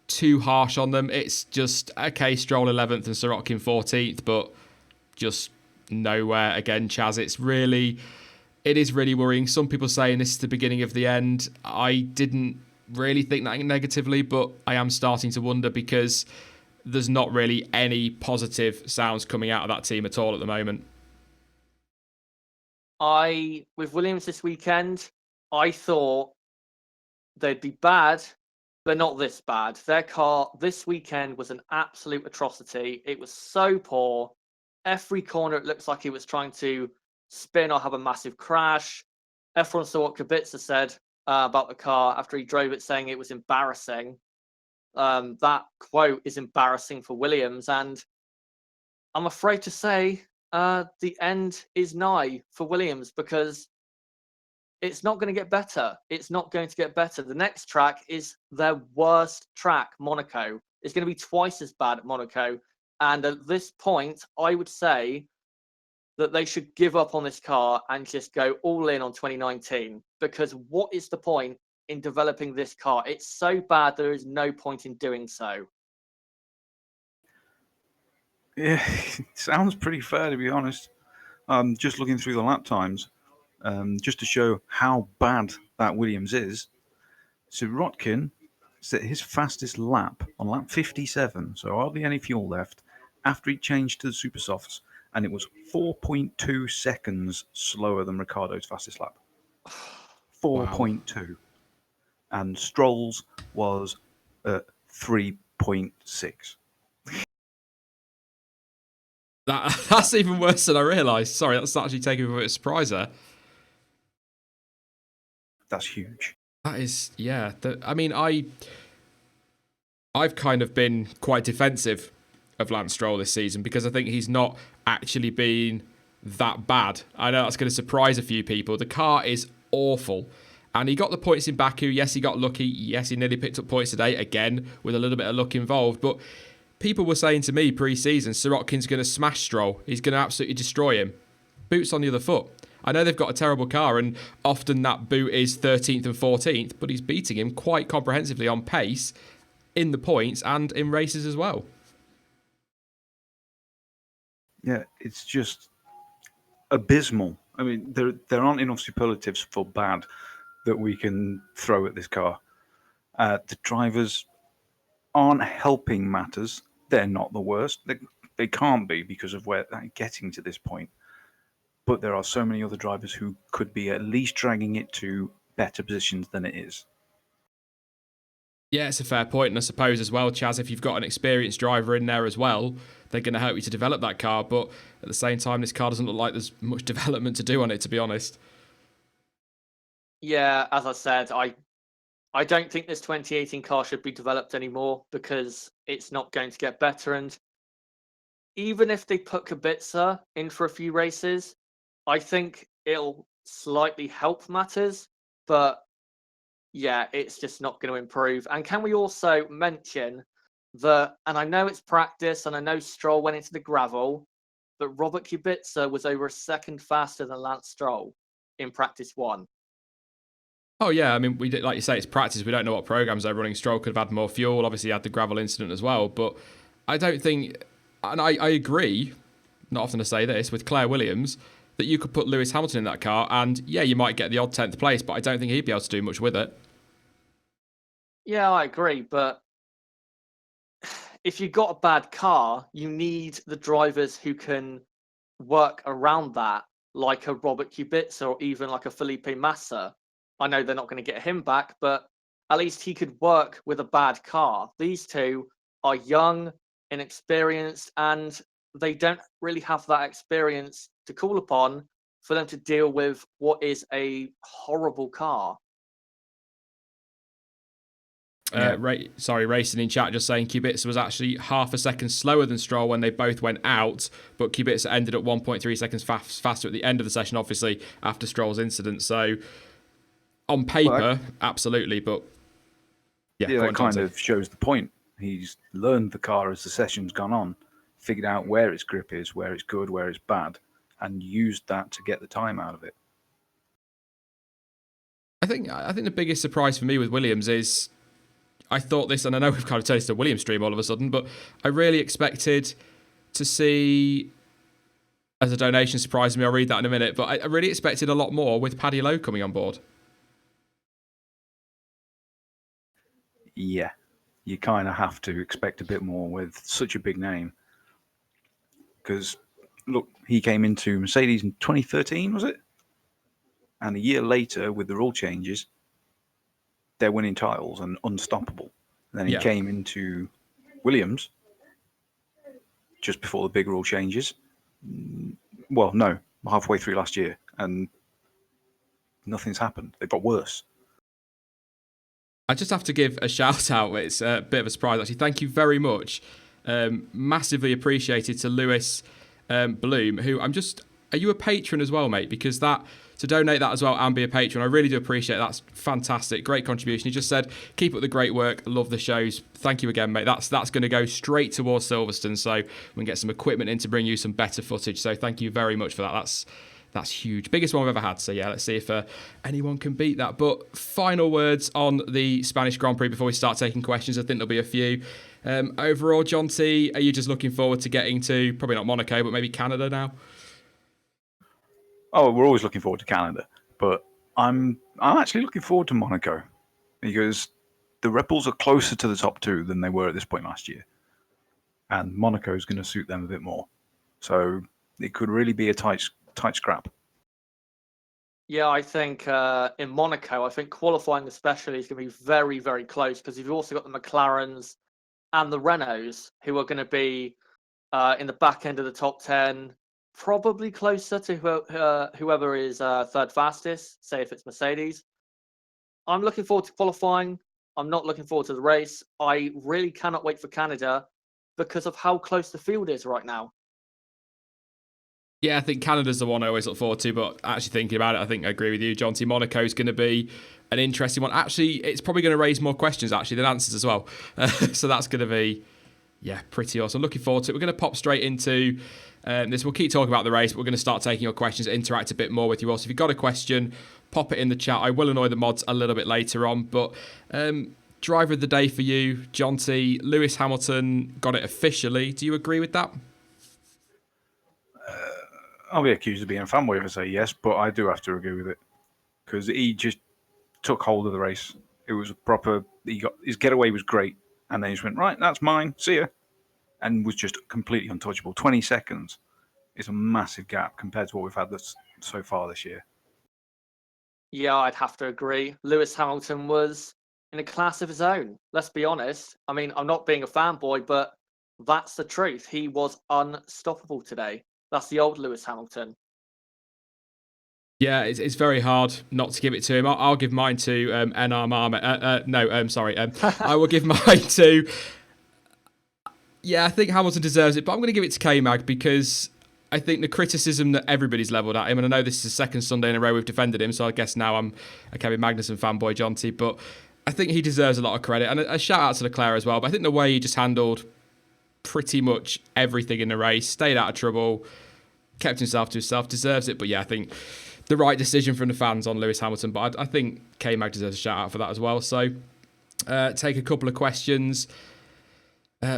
too harsh on them. It's just, okay, Stroll 11th and Sirotkin 14th, but just nowhere again, Chaz. It is really worrying. Some people saying this is the beginning of the end. I didn't really think that negatively, but I am starting to wonder because there's not really any positive sounds coming out of that team at all at the moment. With Williams this weekend, I thought they'd be bad, but not this bad. Their car this weekend was an absolute atrocity. It was so poor. Every corner, it looks like he was trying to spin or have a massive crash. Everyone saw what Kubica said about the car after he drove it, saying it was embarrassing. That quote is embarrassing for Williams, and I'm afraid to say the end is nigh for Williams because it's not going to get better. It's not going to get better. The next track is their worst track, Monaco. It's going to be twice as bad at Monaco. And at this point, I would say that they should give up on this car and just go all in on 2019. Because what is the point in developing this car? It's so bad, there is no point in doing so. Yeah, it sounds pretty fair, to be honest. Just looking through the lap times, just to show how bad that Williams is. Sirotkin set his fastest lap on lap 57, so hardly any fuel left, after he changed to the super softs, and it was 4.2 seconds slower than Ricciardo's fastest lap. 4.2. Wow. And Stroll's was 3.6. That's even worse than I realised. Sorry, that's actually taking me a bit of surprise there. That's huge. That is, yeah. I've kind of been quite defensive of Lance Stroll this season because I think he's not actually been that bad. I know that's going to surprise a few people. The car is awful. And he got the points in Baku. Yes, he got lucky. Yes, he nearly picked up points today, again, with a little bit of luck involved. But people were saying to me pre-season, Sirotkin's going to smash Stroll. He's going to absolutely destroy him. Boots on the other foot. I know they've got a terrible car, and often that boot is 13th and 14th, but he's beating him quite comprehensively on pace, in the points, and in races as well. Yeah, it's just abysmal. I mean, there aren't enough superlatives for bad that we can throw at this car. The drivers aren't helping matters. They're not the worst. They can't be because of where they're getting to this point. But there are so many other drivers who could be at least dragging it to better positions than it is. Yeah, it's a fair point, and I suppose as well, Chaz, if you've got an experienced driver in there as well, they're going to help you to develop that car. But at the same time, this car doesn't look like there's much development to do on it, to be honest. Yeah, as I said, I don't think this 2018 car should be developed anymore because it's not going to get better. And even if they put Kubica in for a few races, I think it'll slightly help matters. But yeah, it's just not going to improve. And can we also mention that, and I know it's practice and I know Stroll went into the gravel, but Robert Kubica was over a second faster than Lance Stroll in practice one. Oh yeah, I mean, we did, like you say, it's practice. We don't know what programs they're running. Stroll could have had more fuel. Obviously, he had the gravel incident as well. But I don't think, and I agree, not often to say this, with Claire Williams, that you could put Lewis Hamilton in that car, and yeah, you might get the odd 10th place, but I don't think he'd be able to do much with it. Yeah, I agree, but if you've got a bad car, you need the drivers who can work around that, like a Robert Kubica or even like a Felipe Massa. I know they're not going to get him back, but at least he could work with a bad car. These two are young, inexperienced, and they don't really have that experience to call upon for them to deal with what is a horrible car. Racing in chat just saying Kubica was actually half a second slower than Stroll when they both went out, but Kubica ended up 1.3 seconds faster at the end of the session, obviously, after Stroll's incident. So, on paper, absolutely, but yeah, that kind of shows the point. He's learned the car as the session's gone on, figured out where its grip is, where it's good, where it's bad, and used that to get the time out of it. I think the biggest surprise for me with Williams is I thought this, and I know we've kind of turned to a Williams stream all of a sudden, but I really expected to see, as a donation surprised me, I'll read that in a minute, but I really expected a lot more with Paddy Lowe coming on board. Yeah, you kind of have to expect a bit more with such a big name. Because, look, he came into Mercedes in 2013, was it? And a year later, with the rule changes, they're winning titles and unstoppable. And then he came into Williams just before the big rule changes. Well, no, halfway through last year, and nothing's happened. They've got worse. I just have to give a shout out. It's a bit of a surprise, actually. Thank you very much. Massively appreciated to Lewis Bloom, who are you a patron as well, mate? Because to donate that as well and be a patron, I really do appreciate it. That's fantastic. Great contribution. He just said, keep up the great work. Love the shows. Thank you again, mate. That's going to go straight towards Silverstone, so we can get some equipment in to bring you some better footage. So thank you very much for that. That's huge. Biggest one we've ever had. So yeah, let's see if anyone can beat that. But final words on the Spanish Grand Prix before we start taking questions. I think there'll be a few. Overall, John T, are you just looking forward to getting to, probably not Monaco, but maybe Canada now? Oh, we're always looking forward to Canada, but I'm actually looking forward to Monaco because the Red Bulls are closer to the top two than they were at this point last year, and Monaco is going to suit them a bit more. So it could really be a tight scrap. Yeah, I think in Monaco, I think qualifying especially is going to be very, very close because you've also got the McLarens and the Renaults who are going to be in the back end of the top 10, probably closer to whoever is third fastest, say if it's Mercedes. I'm looking forward to qualifying. I'm not looking forward to the race. I really cannot wait for Canada because of how close the field is right now. Yeah, I think Canada's the one I always look forward to, but actually thinking about it, I think I agree with you, John T. Monaco's going to be an interesting one. Actually, it's probably going to raise more questions, actually, than answers as well. So that's going to be, pretty awesome. Looking forward to it. We're going to pop straight into this. We'll keep talking about the race, but we're going to start taking your questions, interact a bit more with you all. So if you've got a question, pop it in the chat. I will annoy the mods a little bit later on, but driver of the day for you, John T. Lewis Hamilton got it officially. Do you agree with that? I'll be accused of being a fanboy if I say yes, but I do have to agree with it because he just took hold of the race. It was a proper. His getaway was great, and then he just went right. That's mine. See ya, and was just completely untouchable. 20 seconds is a massive gap compared to what we've had so far this year. Yeah, I'd have to agree. Lewis Hamilton was in a class of his own. Let's be honest. I mean, I'm not being a fanboy, but that's the truth. He was unstoppable today. That's the old Lewis Hamilton. Yeah, it's very hard not to give it to him. I'll give mine to NR Marmot. Sorry. I will give mine to... Yeah, I think Hamilton deserves it, but I'm going to give it to K-Mag because I think the criticism that everybody's levelled at him, and I know this is the second Sunday in a row we've defended him, so I guess now I'm a Kevin Magnussen fanboy, Jonty, but I think he deserves a lot of credit. And a shout out to Leclerc as well, but I think the way he just handled pretty much everything in the race, stayed out of trouble, kept himself to himself, deserves it. But yeah, I think the right decision from the fans on Lewis Hamilton, but I think K-Mag deserves a shout out for that as well. So take a couple of questions.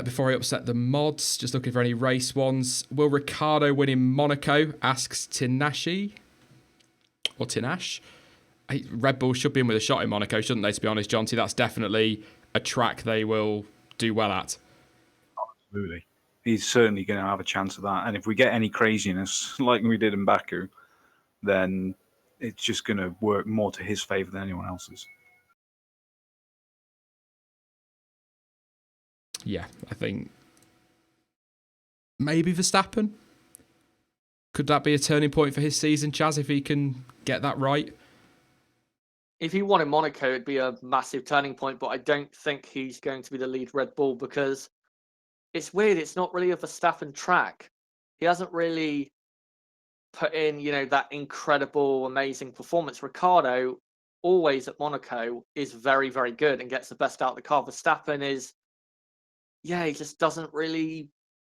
Before I upset the mods, just looking for any race ones. Will Ricciardo win in Monaco? Asks Tinashi. Or Tinash. Red Bull should be in with a shot in Monaco, shouldn't they, to be honest, Jonty? That's definitely a track they will do well at. Absolutely. He's certainly going to have a chance of that. And if we get any craziness like we did in Baku, then it's just going to work more to his favour than anyone else's. Yeah, I think maybe Verstappen. Could that be a turning point for his season, Chaz, if he can get that right? If he won in Monaco, it'd be a massive turning point, but I don't think he's going to be the lead Red Bull because it's weird. It's not really a Verstappen track. He hasn't really put in, that incredible, amazing performance. Ricciardo, always at Monaco, is very, very good and gets the best out of the car. Verstappen is, he just doesn't really...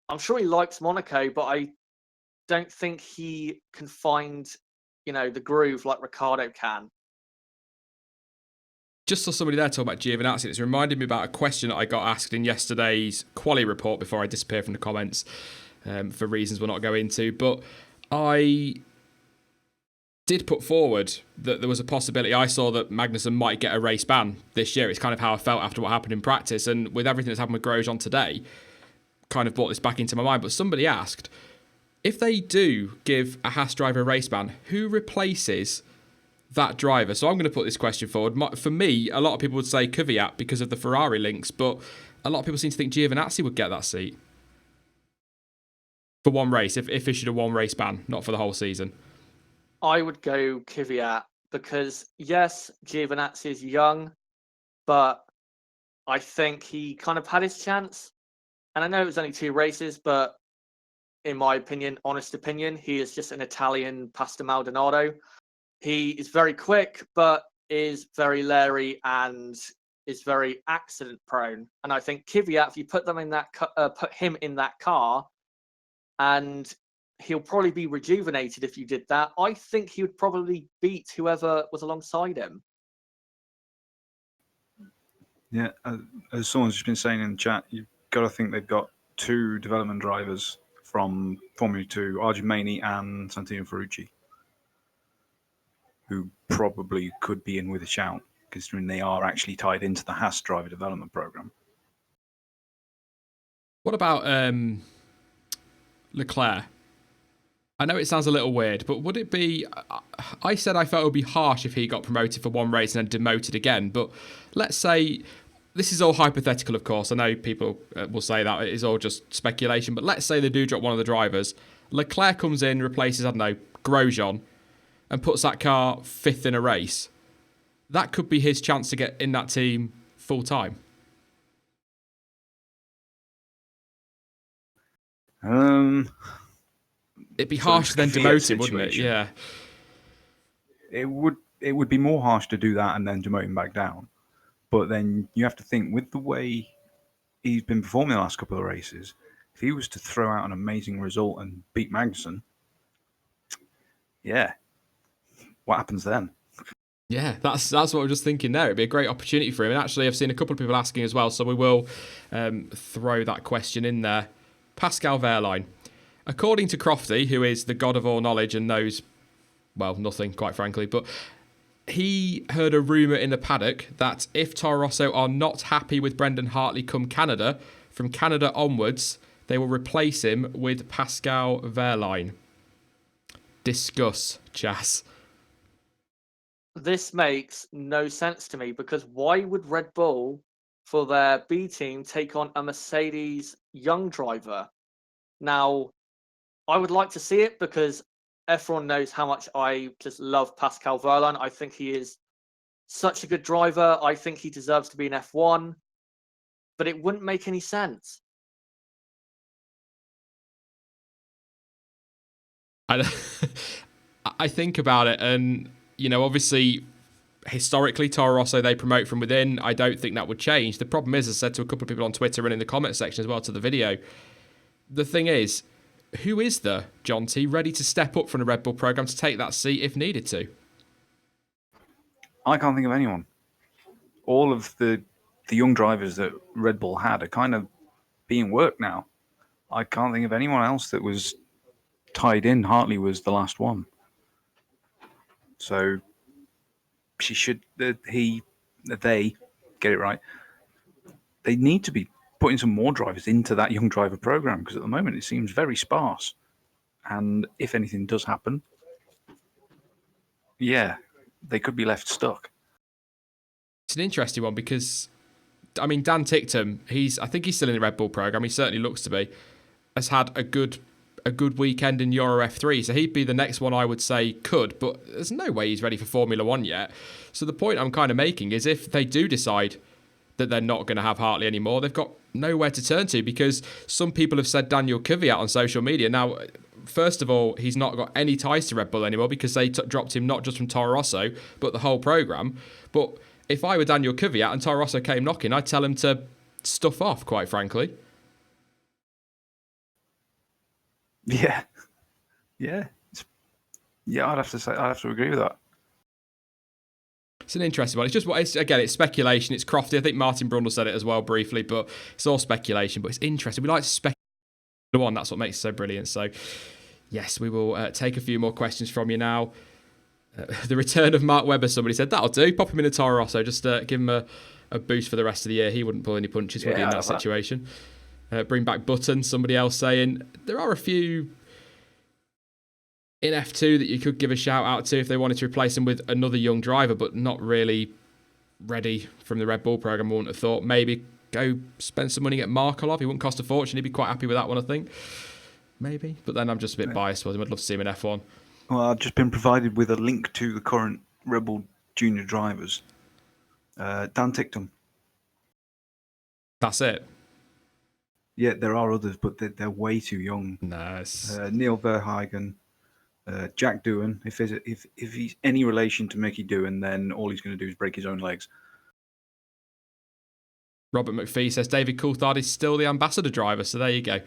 I'm sure he likes Monaco, but I don't think he can find, the groove like Ricciardo can. Just saw somebody there talking about Giovinazzi. It's reminded me about a question that I got asked in yesterday's quali report before I disappeared from the comments for reasons we'll not go into. But I did put forward that there was a possibility. I saw that Magnussen might get a race ban this year. It's kind of how I felt after what happened in practice. And with everything that's happened with Grosjean today, kind of brought this back into my mind. But somebody asked, if they do give a Haas driver a race ban, who replaces that driver? So I'm going to put this question forward. For me, a lot of people would say Kvyat because of the Ferrari links, but a lot of people seem to think Giovinazzi would get that seat for one race, if issued a one race ban, not for the whole season. I would go Kvyat because, yes, Giovinazzi is young, but I think he kind of had his chance. And I know it was only 2 races, but in my opinion, honest opinion, he is just an Italian Pasta Maldonado. He is very quick, but is very leery and is very accident prone. And I think Kvyat, if you put him in that car, and he'll probably be rejuvenated if you did that. I think he would probably beat whoever was alongside him. Yeah, as someone's just been saying in the chat, you've got to think they've got 2 development drivers from Formula 2, Argimani and Santino Ferrucci, who probably could be in with a shout, considering they are actually tied into the Haas driver development program. What about Leclerc? I know it sounds a little weird, but would it be... I said I felt it would be harsh if he got promoted for one race and then demoted again, but let's say... This is all hypothetical, of course. I know people will say that it is all just speculation, but let's say they do drop one of the drivers. Leclerc comes in, replaces, Grosjean, and puts that car 5th in a race. That could be his chance to get in that team full time. It'd be harsh to then demote him, wouldn't it? Yeah. It would be more harsh to do that and then demote him back down. But then you have to think, with the way he's been performing the last couple of races, if he was to throw out an amazing result and beat Magnussen, what happens then? Yeah, that's what I'm just thinking there. It'd be a great opportunity for him. And actually, I've seen a couple of people asking as well, so we will throw that question in there. Pascal Wehrlein according to Crofty, who is the god of all knowledge and knows, well, nothing, quite frankly, but he heard a rumour in the paddock that if Toro Rosso are not happy with Brendan Hartley come Canada, from Canada onwards, they will replace him with Pascal Wehrlein. Discuss, Chas. This makes no sense to me, because why would Red Bull, for their B team, take on a Mercedes young driver? Now, I would like to see it because everyone knows how much I just love Pascal Wehrlein. I think he is such a good driver. I think he deserves to be in F1, but it wouldn't make any sense. I think about it, and obviously, historically, Toro Rosso, they promote from within. I don't think that would change. The problem is, as I said to a couple of people on Twitter and in the comment section as well to the video, the thing is, who is the John T ready to step up from the Red Bull program to take that seat if needed to? I can't think of anyone. All of the young drivers that Red Bull had are kind of being worked now. I can't think of anyone else that was tied in. Hartley was the last one. So they get it right. They need to be putting some more drivers into that young driver program, because at the moment it seems very sparse. And if anything does happen, yeah, they could be left stuck. It's an interesting one because, Dan Ticktum, I think he's still in the Red Bull program. He certainly looks to be. Has had a good weekend in Euro F3, so he'd be the next one I would say could, but there's no way he's ready for Formula One yet. So the point I'm kind of making is, if they do decide that they're not going to have Hartley anymore, they've got nowhere to turn to, because some people have said Daniel Kvyat on social media. Now, first of all, he's not got any ties to Red Bull anymore, because they dropped him not just from Toro Rosso, but the whole program. But if I were Daniel Kvyat and Toro Rosso came knocking, I'd tell him to stuff off, quite frankly. Yeah. I'd have to agree with that. It's an interesting one. It's speculation. It's Crofty. I think Martin Brundle said it as well briefly, but it's all speculation. But it's interesting. We like to speculate on. That's what makes it so brilliant. So, yes, we will take a few more questions from you now. The return of Mark Webber, somebody said, that'll do. Pop him in a Toro Rosso. Just give him a boost for the rest of the year. He wouldn't pull any punches, would he, in that situation? Bring back Button, somebody else saying. There are a few in F2 that you could give a shout out to if they wanted to replace him with another young driver, but not really ready from the Red Bull program. I wouldn't have thought. Maybe go spend some money, get Markelov. He wouldn't cost a fortune. He'd be quite happy with that one, I think. Maybe. But then I'm just a bit biased towards him. I'd love to see him in F1. Well, I've just been provided with a link to the current Red Bull junior drivers. Dan Ticktum. That's it. Yeah, there are others, but they're way too young. Nice. Neil Verheigen, Jack Doohan. If he's any relation to Mickey Doohan, then all he's going to do is break his own legs. Robert McPhee says David Coulthard is still the ambassador driver, so there you go.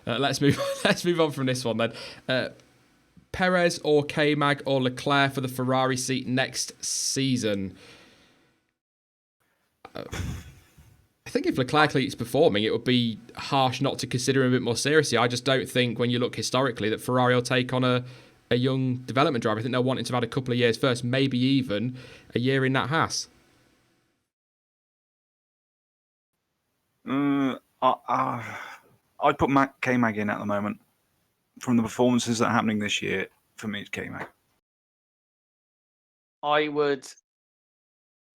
Let's move on from this one then. Perez or K-Mag or Leclerc for the Ferrari seat next season? I think if Leclerc keeps performing, it would be harsh not to consider him a bit more seriously. I just don't think, when you look historically, that Ferrari will take on a young development driver. I think they'll want him to have had a couple of years first, maybe even a year in that Haas. I'd put K-Mag in at the moment. From the performances that are happening this year, for me, it's K-Mag.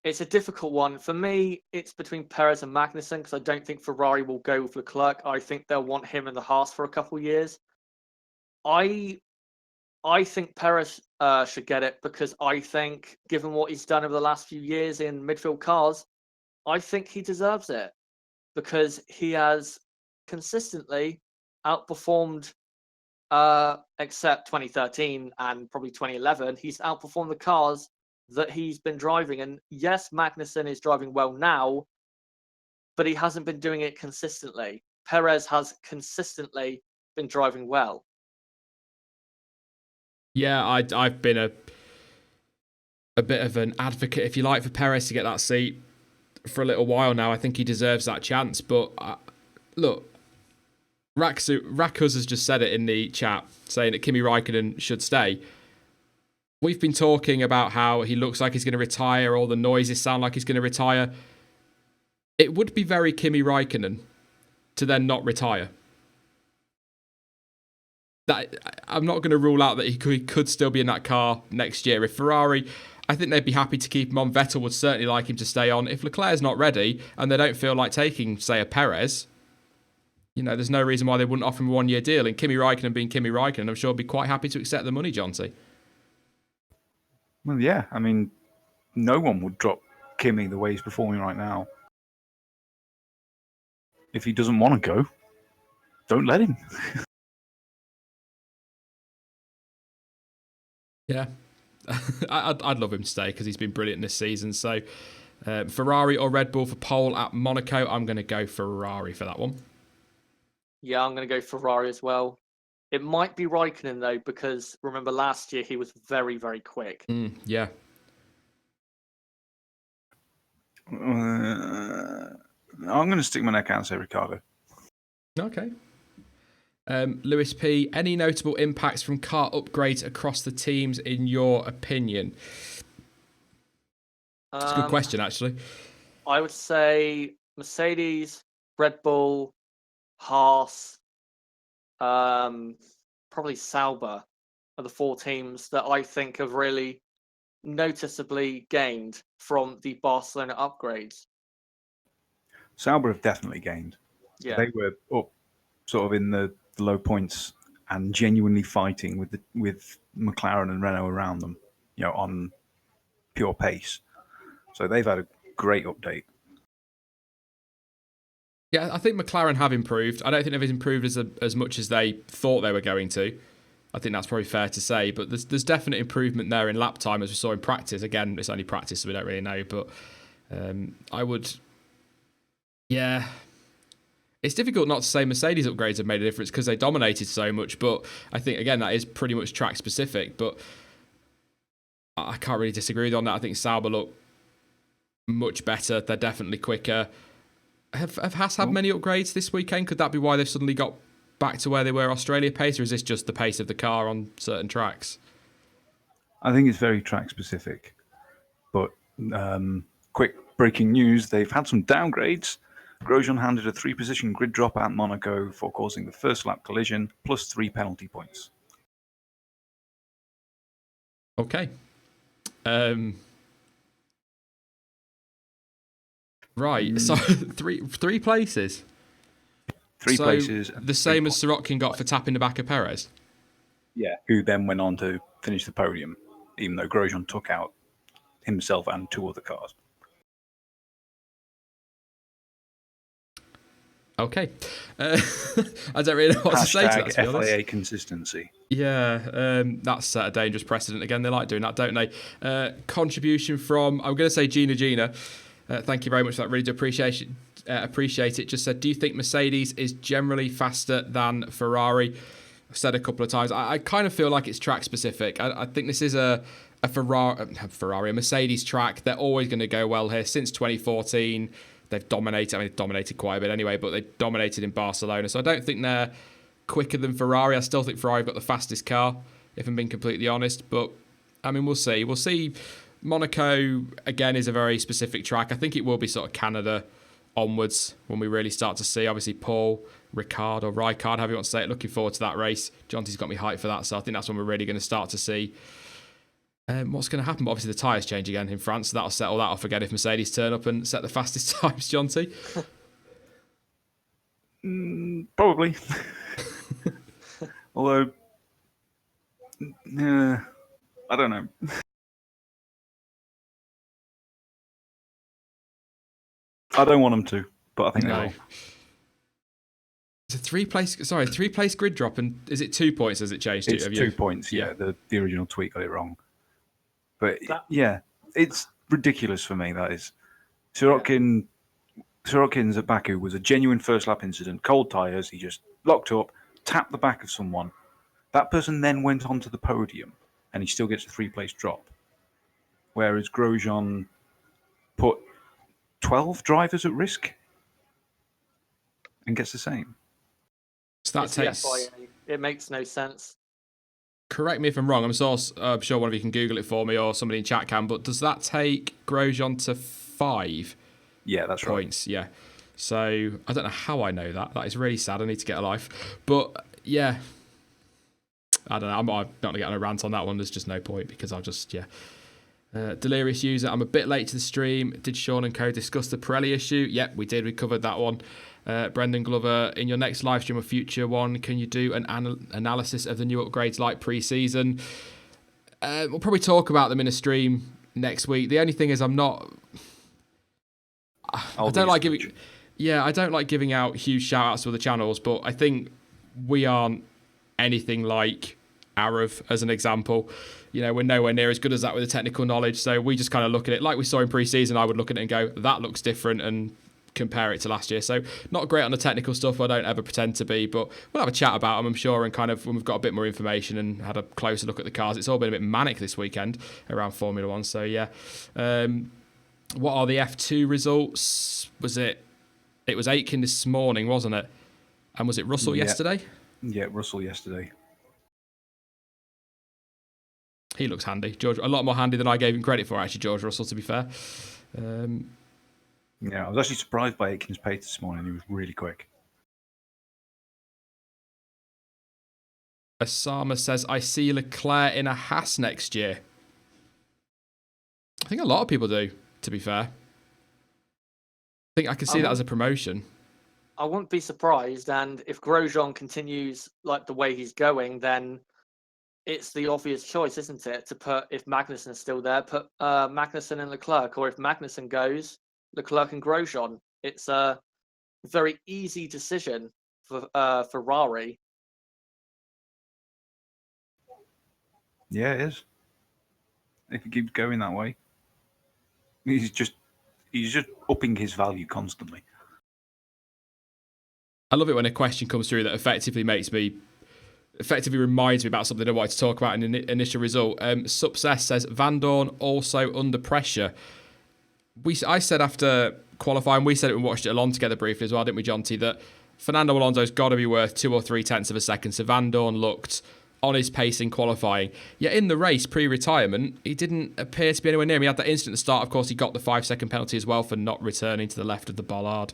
It's a difficult one. For me, it's between Perez and Magnussen, because I don't think Ferrari will go with Leclerc. I think they'll want him in the Haas for a couple of years. I think Perez should get it, because I think, given what he's done over the last few years in midfield cars, I think he deserves it, because he has consistently outperformed, except 2013 and probably 2011, he's outperformed the cars that he's been driving. And yes, Magnussen is driving well now, but he hasn't been doing it consistently. Perez has consistently been driving well. Yeah, I've been a bit of an advocate, if you like, for Perez to get that seat for a little while now. I think he deserves that chance. But look, Rakus has just said it in the chat, saying that Kimi Raikkonen should stay. We've been talking about how he looks like he's going to retire, all the noises sound like he's going to retire. It would be very Kimi Raikkonen to then not retire. I'm not going to rule out that he could still be in that car next year. If Ferrari, I think they'd be happy to keep him on. Vettel would certainly like him to stay on. If Leclerc's not ready and they don't feel like taking, say, a Perez, there's no reason why they wouldn't offer him a 1-year deal. And Kimi Raikkonen being Kimi Raikkonen, I'm sure he'd be quite happy to accept the money, Jonty. Well, yeah. I mean, no one would drop Kimi the way he's performing right now. If he doesn't want to go, don't let him. Yeah. I'd love him to stay because he's been brilliant this season. So Ferrari or Red Bull for pole at Monaco. I'm going to go Ferrari for that one. Yeah, I'm going to go Ferrari as well. It might be Raikkonen, though, because remember last year he was very, very quick. Yeah. I'm going to stick my neck out and say Ricciardo. Okay. Lewis P, any notable impacts from car upgrades across the teams in your opinion? It's a good question, actually. I would say Mercedes, Red Bull, Haas, probably Sauber are the 4 teams that I think have really noticeably gained from the Barcelona upgrades. Sauber have definitely gained. Yeah. They were up sort of in the low points and genuinely fighting with McLaren and Renault around them, on pure pace. So they've had a great update. Yeah, I think McLaren have improved. I don't think they've improved as much as they thought they were going to. I think that's probably fair to say. But there's definite improvement there in lap time, as we saw in practice. Again, it's only practice, so we don't really know. But I would... Yeah... It's difficult not to say Mercedes upgrades have made a difference because they dominated so much, but I think, again, that is pretty much track specific. But I can't really disagree on that. I think Sauber look much better. They're definitely quicker. Have Haas had many upgrades this weekend? Could that be why they've suddenly got back to where they were Australia pace, or is this just the pace of the car on certain tracks? I think it's very track specific. But quick breaking news, they've had some downgrades. Grosjean handed a 3-position grid drop at Monaco for causing the first lap collision, plus 3 penalty points. Okay. Right, so three places? 3 places. The same as Sirotkin got for tapping the back of Perez? Yeah, who then went on to finish the podium, even though Grosjean took out himself and 2 other cars. Okay. I don't really know what to say to that, to be honest. FIA consistency. Yeah, that's a dangerous precedent. Again, they like doing that, don't they? Contribution from, I'm going to say Gina. Thank you very much for that. Really do appreciate it. Just said, do you think Mercedes is generally faster than Ferrari? I've said a couple of times. I kind of feel like it's track specific. I think this is a Mercedes track. They're always going to go well here. Since 2014, they've dominated. I mean, they've dominated quite a bit anyway, but they dominated in Barcelona. So I don't think they're quicker than Ferrari. I still think Ferrari have got the fastest car, if I'm being completely honest. But, I mean, we'll see. We'll see. Monaco, again, is a very specific track. I think it will be sort of Canada onwards when we really start to see, obviously, Paul, Ricard, however you want to say it. Looking forward to that race. Jonty's got me hyped for that, so I think that's when we're really going to start to see what's going to happen. But obviously, the tyres change again in France, so that'll settle that off again if Mercedes turn up and set the fastest times, Jonty. Probably. Although, I don't know. I don't want them to, but I think they will. It's a three-place grid drop, and is it 2 points as it changed? It's 2 points, yeah. The original tweet got it wrong. But, it's ridiculous for me, that is. Sirotkin's at Baku was a genuine first-lap incident. Cold tyres, he just locked up, tapped the back of someone. That person then went onto the podium, and he still gets a 3-place drop. Whereas Grosjean put 12 drivers at risk and gets the same. So that It's takes. the FIA. It makes no sense. Correct me if I'm wrong. I'm sure one of you can Google it for me, or somebody in chat can. But does that take Grosjean to 5 Yeah, that's right. points? Yeah. So I don't know how I know that. That is really sad. I need to get a life. But yeah, I don't know. I'm not going to get on a rant on that one. There's just no point because I'll just Delirious user. I'm a bit late to the stream. Did Sean and Co discuss the Pirelli issue? Yep, we did. We covered that one. Brendan Glover, in your next live stream or future one, can you do an analysis of the new upgrades like pre-season? We'll probably talk about them in a stream next week. The only thing is, I don't like giving out huge shout outs to other channels, but I think we aren't anything like Arav as an example. We're nowhere near as good as that with the technical knowledge. So we just kind of look at it like we saw in pre-season. I would look at it and go, that looks different, and compare it to last year. So not great on the technical stuff. I don't ever pretend to be, but we'll have a chat about them, I'm sure, and kind of when we've got a bit more information and had a closer look at the cars. It's all been a bit manic this weekend around Formula One. So yeah. What are the F2 results? It was Aitken this morning, wasn't it? And was it Russell yesterday? Yeah, Russell yesterday. He looks handy. George, a lot more handy than I gave him credit for, actually, George Russell, to be fair. Yeah, I was actually surprised by Aitken's pace this morning. He was really quick. Osama says, I see Leclerc in a Haas next year. I think a lot of people do, to be fair. I think I can see that as a promotion. I wouldn't be surprised, and if Grosjean continues like the way he's going, then it's the obvious choice, isn't it? To put, if Magnussen's still there, put Magnussen and Leclerc, or if Magnussen goes, Leclerc and Grosjean. It's a very easy decision for Ferrari. Yeah, it is. If he keeps going that way, he's just upping his value constantly. I love it when a question comes through that effectively reminds me about something I wanted to talk about in the initial result. Success says, Van Dorn also under pressure. I said after qualifying, we said it and watched it along together briefly as well, didn't we, John T, that Fernando Alonso's got to be worth 2 or 3 tenths of a second. So Van Dorn looked on his pace in qualifying. Yet in the race pre-retirement, he didn't appear to be anywhere near him. He had that incident at the start. Of course, he got the 5-second penalty as well for not returning to the left of the bollard.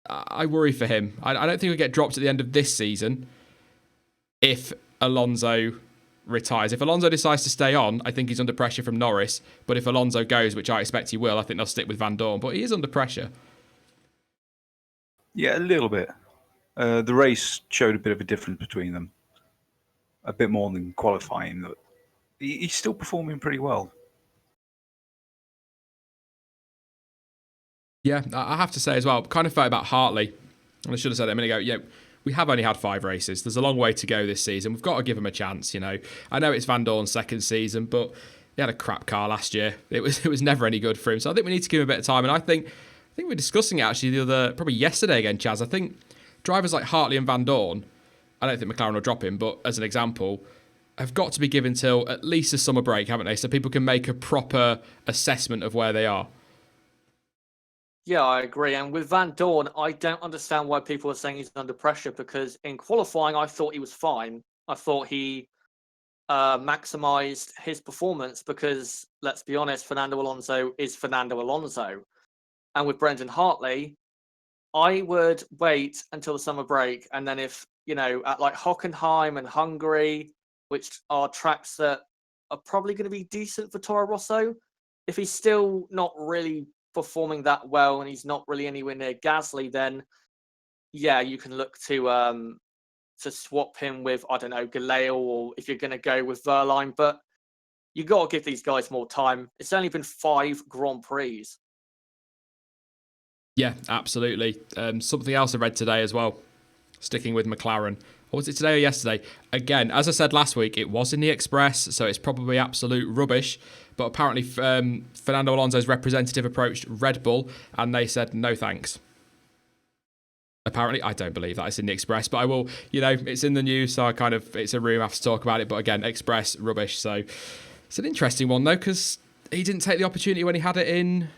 I worry for him. I don't think he'll get dropped at the end of this season if Alonso retires. If Alonso decides to stay on, I think he's under pressure from Norris. But if Alonso goes, which I expect he will, I think they'll stick with Van Dorn. But he is under pressure. Yeah, a little bit. The race showed a bit of a difference between them. A bit more than qualifying. He's still performing pretty well. Yeah, I have to say as well, kind of felt about Hartley. And I should have said it a minute ago. We have only had 5 races. There's a long way to go this season. We've got to give him a chance, I know it's Van Dorn's second season, but he had a crap car last year. It was never any good for him. So I think we need to give him a bit of time. And I think we're discussing it actually probably yesterday again, Chaz. I think drivers like Hartley and Van Dorn, I don't think McLaren will drop him, but as an example, have got to be given till at least a summer break, haven't they? So people can make a proper assessment of where they are. Yeah, I agree. And with Van Dorn, I don't understand why people are saying he's under pressure, because in qualifying, I thought he was fine. I thought he maximised his performance because, let's be honest, Fernando Alonso is Fernando Alonso. And with Brendan Hartley, I would wait until the summer break. And then if, at like Hockenheim and Hungary, which are tracks that are probably going to be decent for Toro Rosso, if he's still not really performing that well and he's not really anywhere near Gasly, then yeah, you can look to swap him with, I don't know, Galeo, or if you're going to go with Verline. But you got to give these guys more time. It's only been 5 Grand Prix. Yeah, absolutely. Something else I read today as well, sticking with McLaren. Or was it today or yesterday? Again, as I said last week, it was in the Express, so it's probably absolute rubbish. But apparently Fernando Alonso's representative approached Red Bull and they said, no thanks. Apparently, I don't believe that it's in the Express, but I will, it's in the news, so it's a rumour, I have to talk about it. But again, Express, rubbish. So it's an interesting one, though, because he didn't take the opportunity when he had it in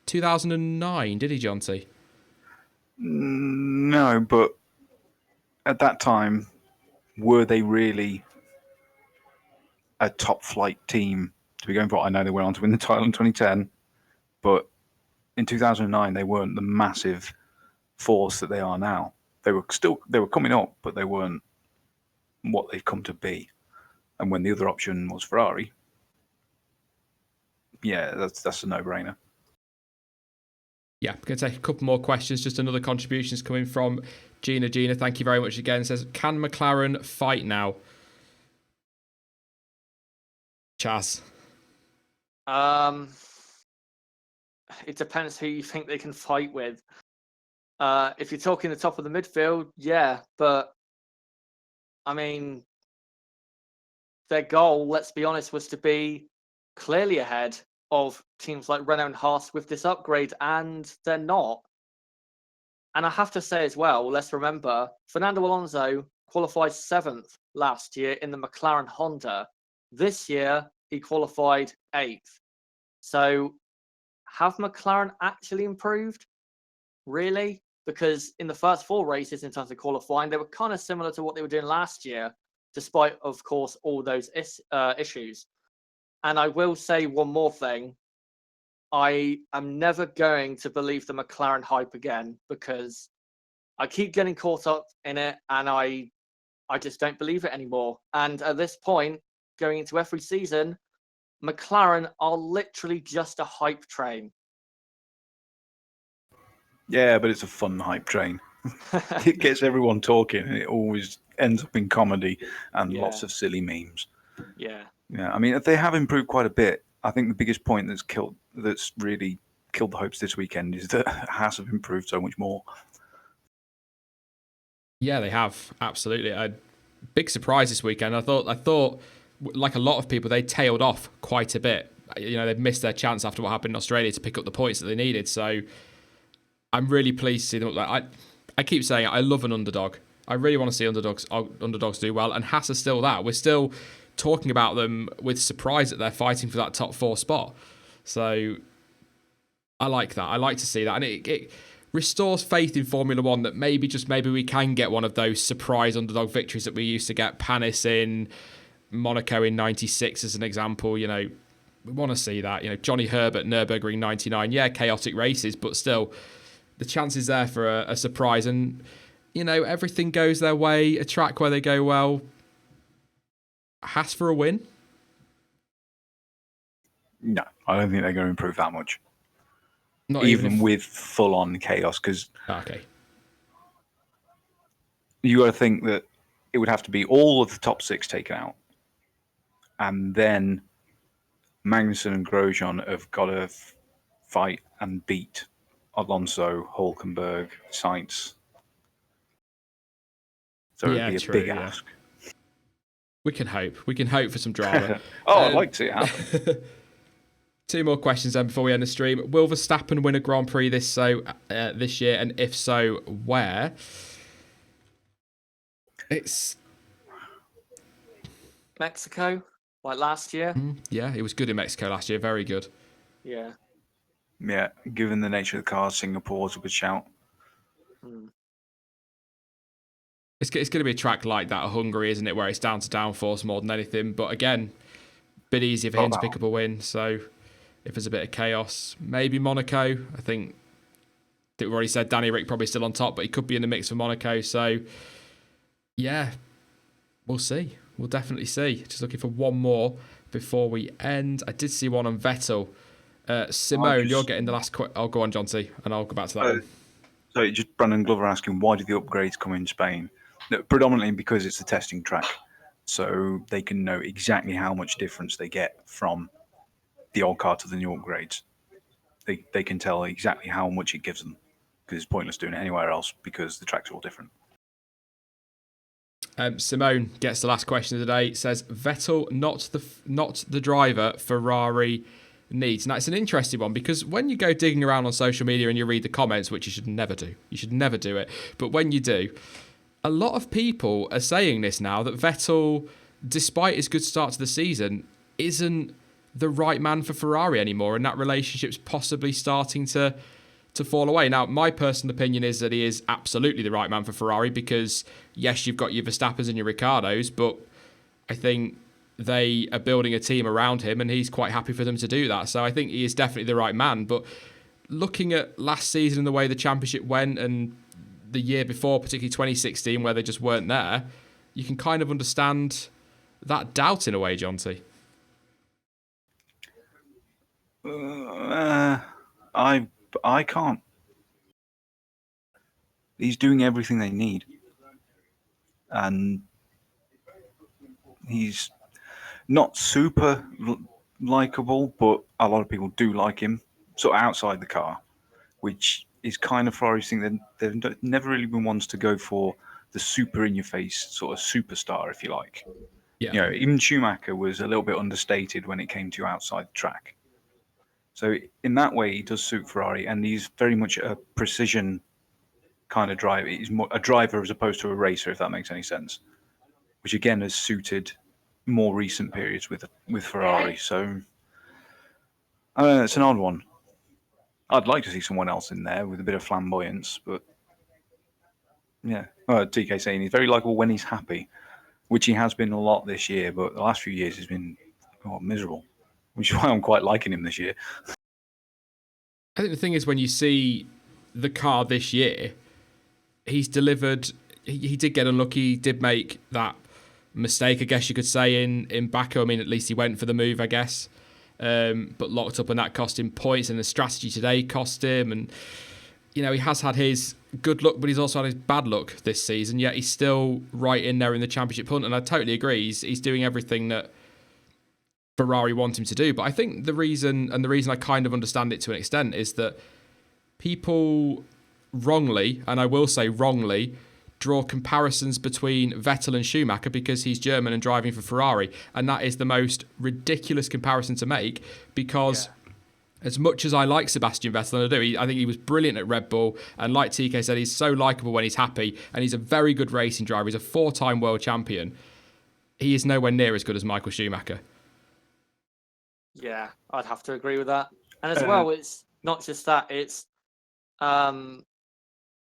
2009, did he, John T? No, but at that time, were they really a top flight team to be going for? I know they went on to win the title in 2010, but in 2009 they weren't the massive force that they are now. They were coming up, but they weren't what they've come to be. And when the other option was Ferrari, yeah, that's a no-brainer. Yeah, I'm going to take a couple more questions. Just another contributions coming from Gina. Gina, thank you very much again. Says, can McLaren fight now? Chaz. It depends who you think they can fight with. If you're talking the top of the midfield, yeah, but I mean, their goal, let's be honest, was to be clearly ahead of teams like Renault and Haas with this upgrade, and they're not. And I have to say as well, let's remember, Fernando Alonso qualified 7th last year in the McLaren Honda. This year, he qualified 8th. So have McLaren actually improved? Really? Because in the first 4 races in terms of qualifying, they were kind of similar to what they were doing last year, despite, of course, all those issues. And I will say one more thing. I am never going to believe the McLaren hype again, because I keep getting caught up in it, and I just don't believe it anymore. And at this point, going into every season, McLaren are literally just a hype train. Yeah, but it's a fun hype train. It gets everyone talking, and it always ends up in comedy and lots of silly memes. Yeah. Yeah, I mean, they have improved quite a bit. I think the biggest point that's really killed the hopes this weekend is that Haas have improved so much more. Yeah, they have. Absolutely. A big surprise this weekend. I thought, like a lot of people, they tailed off quite a bit. You know, they've missed their chance after what happened in Australia to pick up the points that they needed. So I'm really pleased to see them. I keep saying it, I love an underdog. I really want to see underdogs do well, and Haas are still that. We're still talking about them with surprise that they're fighting for that top 4 spot. So I like that. I like to see that, and it restores faith in Formula One that maybe we can get one of those surprise underdog victories that we used to get. Panis in Monaco in '96 as an example. You know, we want to see that. You know, Johnny Herbert, Nürburgring '99. Yeah, chaotic races, but still, the chance is there for a surprise. And you know, everything goes their way. A track where they go well. Haas for a win? No, I don't think they're going to improve that much. Not even with full-on chaos, because okay, you got to think that it would have to be all of the top 6 taken out, and then Magnussen and Grosjean have got to fight and beat Alonso, Hulkenberg, Sainz. So it'd be a big ask. We can hope. We can hope for some drama. I'd like to see it happen. 2 more questions then before we end the stream. Will Verstappen win a Grand Prix this year? And if so, where? It's Mexico, like last year. Yeah, he was good in Mexico last year. Very good. Yeah. Yeah, given the nature of the car, Singapore's a good shout. It's going to be a track like that at Hungary, isn't it? Where it's down to downforce more than anything. But again, a bit easier for him to pick up a win. So if there's a bit of chaos, maybe Monaco. I think we've already said Danny Rick probably still on top, but he could be in the mix for Monaco. So yeah, we'll see. We'll definitely see. Just looking for one more before we end. I did see one on Vettel. Simone, you're getting the last I'll go on, John T, and I'll go back to that one. So just Brandon Glover asking, why did the upgrades come in Spain? No, predominantly because it's a testing track. So they can know exactly how much difference they get from the old car to the new upgrades. They can tell exactly how much it gives them, because it's pointless doing it anywhere else because the track's all different. Simone gets the last question of the day. It says, Vettel not the driver Ferrari needs. Now, it's an interesting one, because when you go digging around on social media and you read the comments, which you should never do, it, but when you do, a lot of people are saying this now, that Vettel, despite his good start to the season, isn't the right man for Ferrari anymore, and that relationship's possibly starting to to fall away. Now, my personal opinion is that he is absolutely the right man for Ferrari because, yes, you've got your Verstappens and your Ricardos, but I think they are building a team around him and he's quite happy for them to do that. So I think he is definitely the right man. But looking at last season and the way the championship went and the year before, particularly 2016, where they just weren't there, you can kind of understand that doubt in a way, Jonty. I can't. He's doing everything they need. And he's not super likable, but a lot of people do like him, sort of outside the car, which is kind of Ferrari's thing. They've never really been ones to go for the super in-your-face sort of superstar, if you like. Yeah. You know, even Schumacher was a little bit understated when it came to outside the track. So in that way, he does suit Ferrari, and he's very much a precision kind of driver. He's more a driver as opposed to a racer, if that makes any sense. Which again has suited more recent periods with Ferrari. So it's an odd one. I'd like to see someone else in there with a bit of flamboyance, but yeah. TK saying he's very likable when he's happy, which he has been a lot this year, but the last few years he's been miserable, which is why I'm quite liking him this year. I think the thing is when you see the car this year, he's delivered. He did get unlucky. He did make that mistake, I guess you could say, in Baku. I mean, at least he went for the move, I guess. But locked up, and that cost him points, and the strategy today cost him. And, you know, he has had his good luck, but he's also had his bad luck this season, yet he's still right in there in the championship hunt. And I totally agree. He's doing everything that Ferrari want him to do. But I think the reason I kind of understand it to an extent is that people wrongly, and I will say wrongly, draw comparisons between Vettel and Schumacher because he's German and driving for Ferrari. And that is the most ridiculous comparison to make because as much as I like Sebastian Vettel, and I do, I think he was brilliant at Red Bull. And like TK said, he's so likeable when he's happy. And he's a very good racing driver. He's a 4-time world champion. He is nowhere near as good as Michael Schumacher. Yeah, I'd have to agree with that. And as well, it's not just that. It's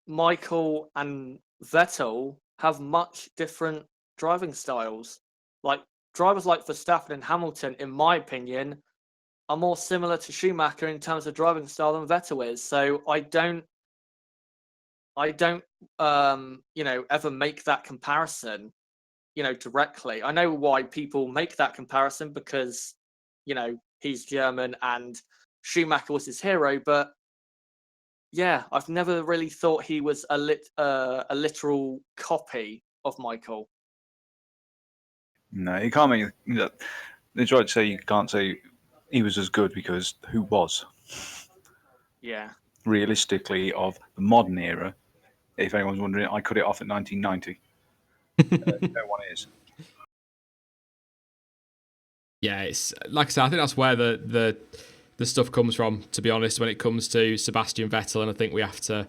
Michael and Vettel have much different driving styles. Like drivers like Verstappen and Hamilton, in my opinion, are more similar to Schumacher in terms of driving style than Vettel is. So I don't ever make that comparison, directly. I know why people make that comparison because, he's German and Schumacher was his hero, but yeah, I've never really thought he was a literal copy of Michael. No, you can't make. They try to say you can't say he was as good because who was? Yeah. Realistically, of the modern era, if anyone's wondering, I cut it off at 1990. No one is. Yeah, it's like I said, I think that's where the stuff comes from, to be honest, when it comes to Sebastian Vettel. And I think we have to,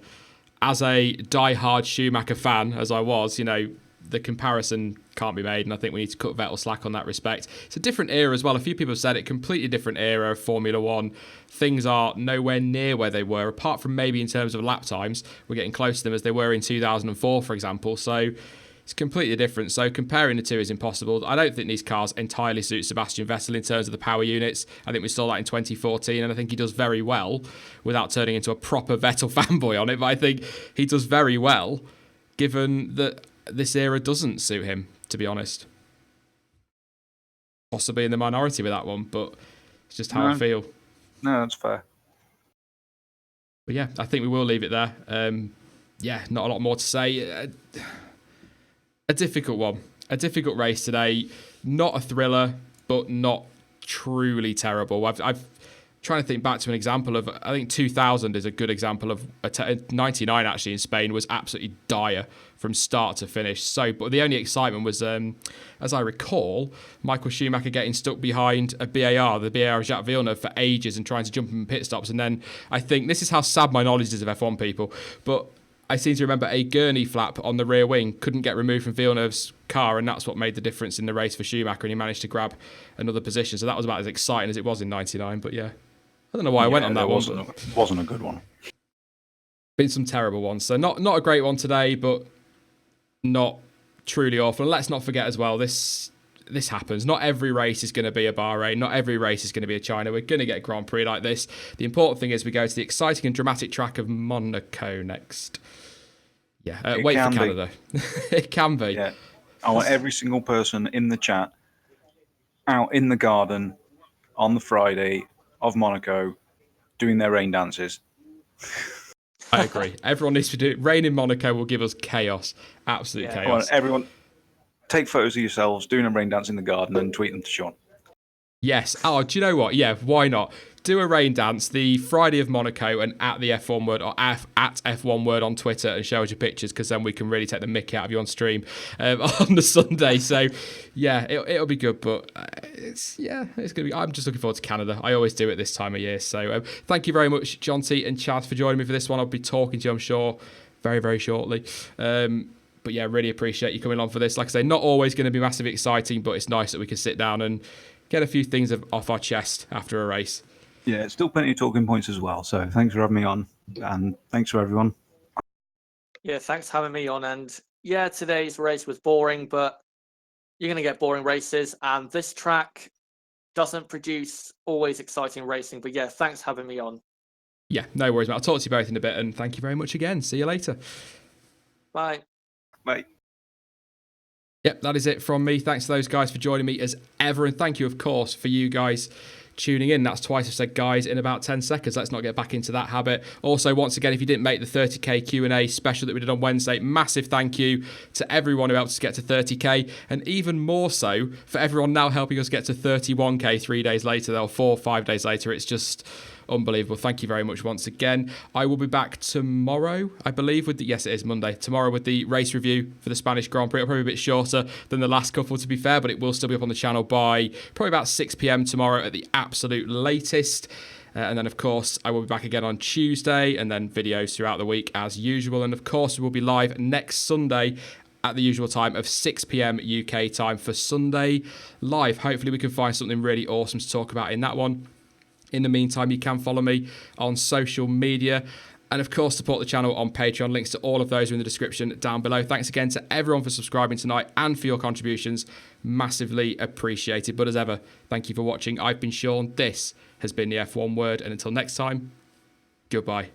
as a die-hard Schumacher fan, as I was, the comparison can't be made. And I think we need to cut Vettel slack on that respect. It's a different era as well. A few people have said it, completely different era of Formula One. Things are nowhere near where they were, apart from maybe in terms of lap times. We're getting close to them as they were in 2004, for example. So it's completely different. So comparing the two is impossible. I don't think these cars entirely suit Sebastian Vettel in terms of the power units. I think we saw that in 2014, and I think he does very well without turning into a proper Vettel fanboy on it. But I think he does very well, given that this era doesn't suit him, to be honest. Possibly in the minority with that one, but it's just how I feel. No, that's fair. But yeah, I think we will leave it there. Not a lot more to say. A difficult one. A difficult race today. Not a thriller, but not truly terrible. I've trying to think back to an example of, I think 2000 is a good example of, 99 actually in Spain was absolutely dire from start to finish. But the only excitement was, as I recall, Michael Schumacher getting stuck behind the BAR of Jacques Villeneuve for ages and trying to jump him in pit stops. And then I think, this is how sad my knowledge is of F1 people, but I seem to remember a gurney flap on the rear wing couldn't get removed from Villeneuve's car, and that's what made the difference in the race for Schumacher, and he managed to grab another position. So that was about as exciting as it was in 99. But yeah, I don't know why I went on that one. Wasn't a good one. Been some terrible ones. So not a great one today, but not truly awful. And let's not forget as well, this happens. Not every race is going to be a Bahrain. Not every race is going to be a China. We're going to get a Grand Prix like this. The important thing is we go to the exciting and dramatic track of Monaco next. Yeah, wait for Canada. It can be. Yeah. I want every single person in the chat out in the garden on the Friday of Monaco doing their rain dances. I agree. Everyone needs to do it. Rain in Monaco will give us chaos. Absolute chaos. I want everyone take photos of yourselves doing a rain dance in the garden and tweet them to Sean. Yes. Oh, do you know what? Yeah, why not? Do a rain dance the Friday of Monaco and at the F1 Word or at F1 Word on Twitter and show us your pictures, because then we can really take the mickey out of you on stream on the Sunday. So, yeah, it'll be good. But it's going to be. I'm just looking forward to Canada. I always do it this time of year. So, thank you very much, John T and Chad, for joining me for this one. I'll be talking to you, I'm sure, very, very shortly. But yeah, really appreciate you coming on for this. Like I say, not always going to be massively exciting, but it's nice that we can sit down and get a few things off our chest after a race. Yeah, it's still plenty of talking points as well. So thanks for having me on, and thanks for everyone. Yeah, thanks for having me on. And yeah, today's race was boring, but you're going to get boring races. And this track doesn't produce always exciting racing. But yeah, thanks for having me on. Yeah, no worries, mate. I'll talk to you both in a bit, and thank you very much again. See you later. Bye. Bye. Yep, that is it from me. Thanks to those guys for joining me as ever. And thank you, of course, for you guys tuning in. That's twice I've said guys in about 10 seconds. Let's not get back into that habit. Also, once again, if you didn't make the 30k Q&A special that we did on Wednesday, massive thank you to everyone who helped us get to 30k, and even more so for everyone now helping us get to 31k 3 days later, or 4 or 5 days later. It's just unbelievable. Thank you very much once again. I will be back tomorrow, I believe, yes, it is Monday. Tomorrow with the race review for the Spanish Grand Prix. It'll probably be a bit shorter than the last couple, to be fair, but it will still be up on the channel by probably about 6 p.m. tomorrow at the absolute latest. And then, of course, I will be back again on Tuesday, and then videos throughout the week as usual. And, of course, we will be live next Sunday at the usual time of 6 p.m. UK time for Sunday Live. Hopefully we can find something really awesome to talk about in that one. In the meantime, you can follow me on social media and, of course, support the channel on Patreon. Links to all of those are in the description down below. Thanks again to everyone for subscribing tonight and for your contributions. Massively appreciated. But as ever, thank you for watching. I've been Sean. This has been the F1 Word. And until next time, goodbye.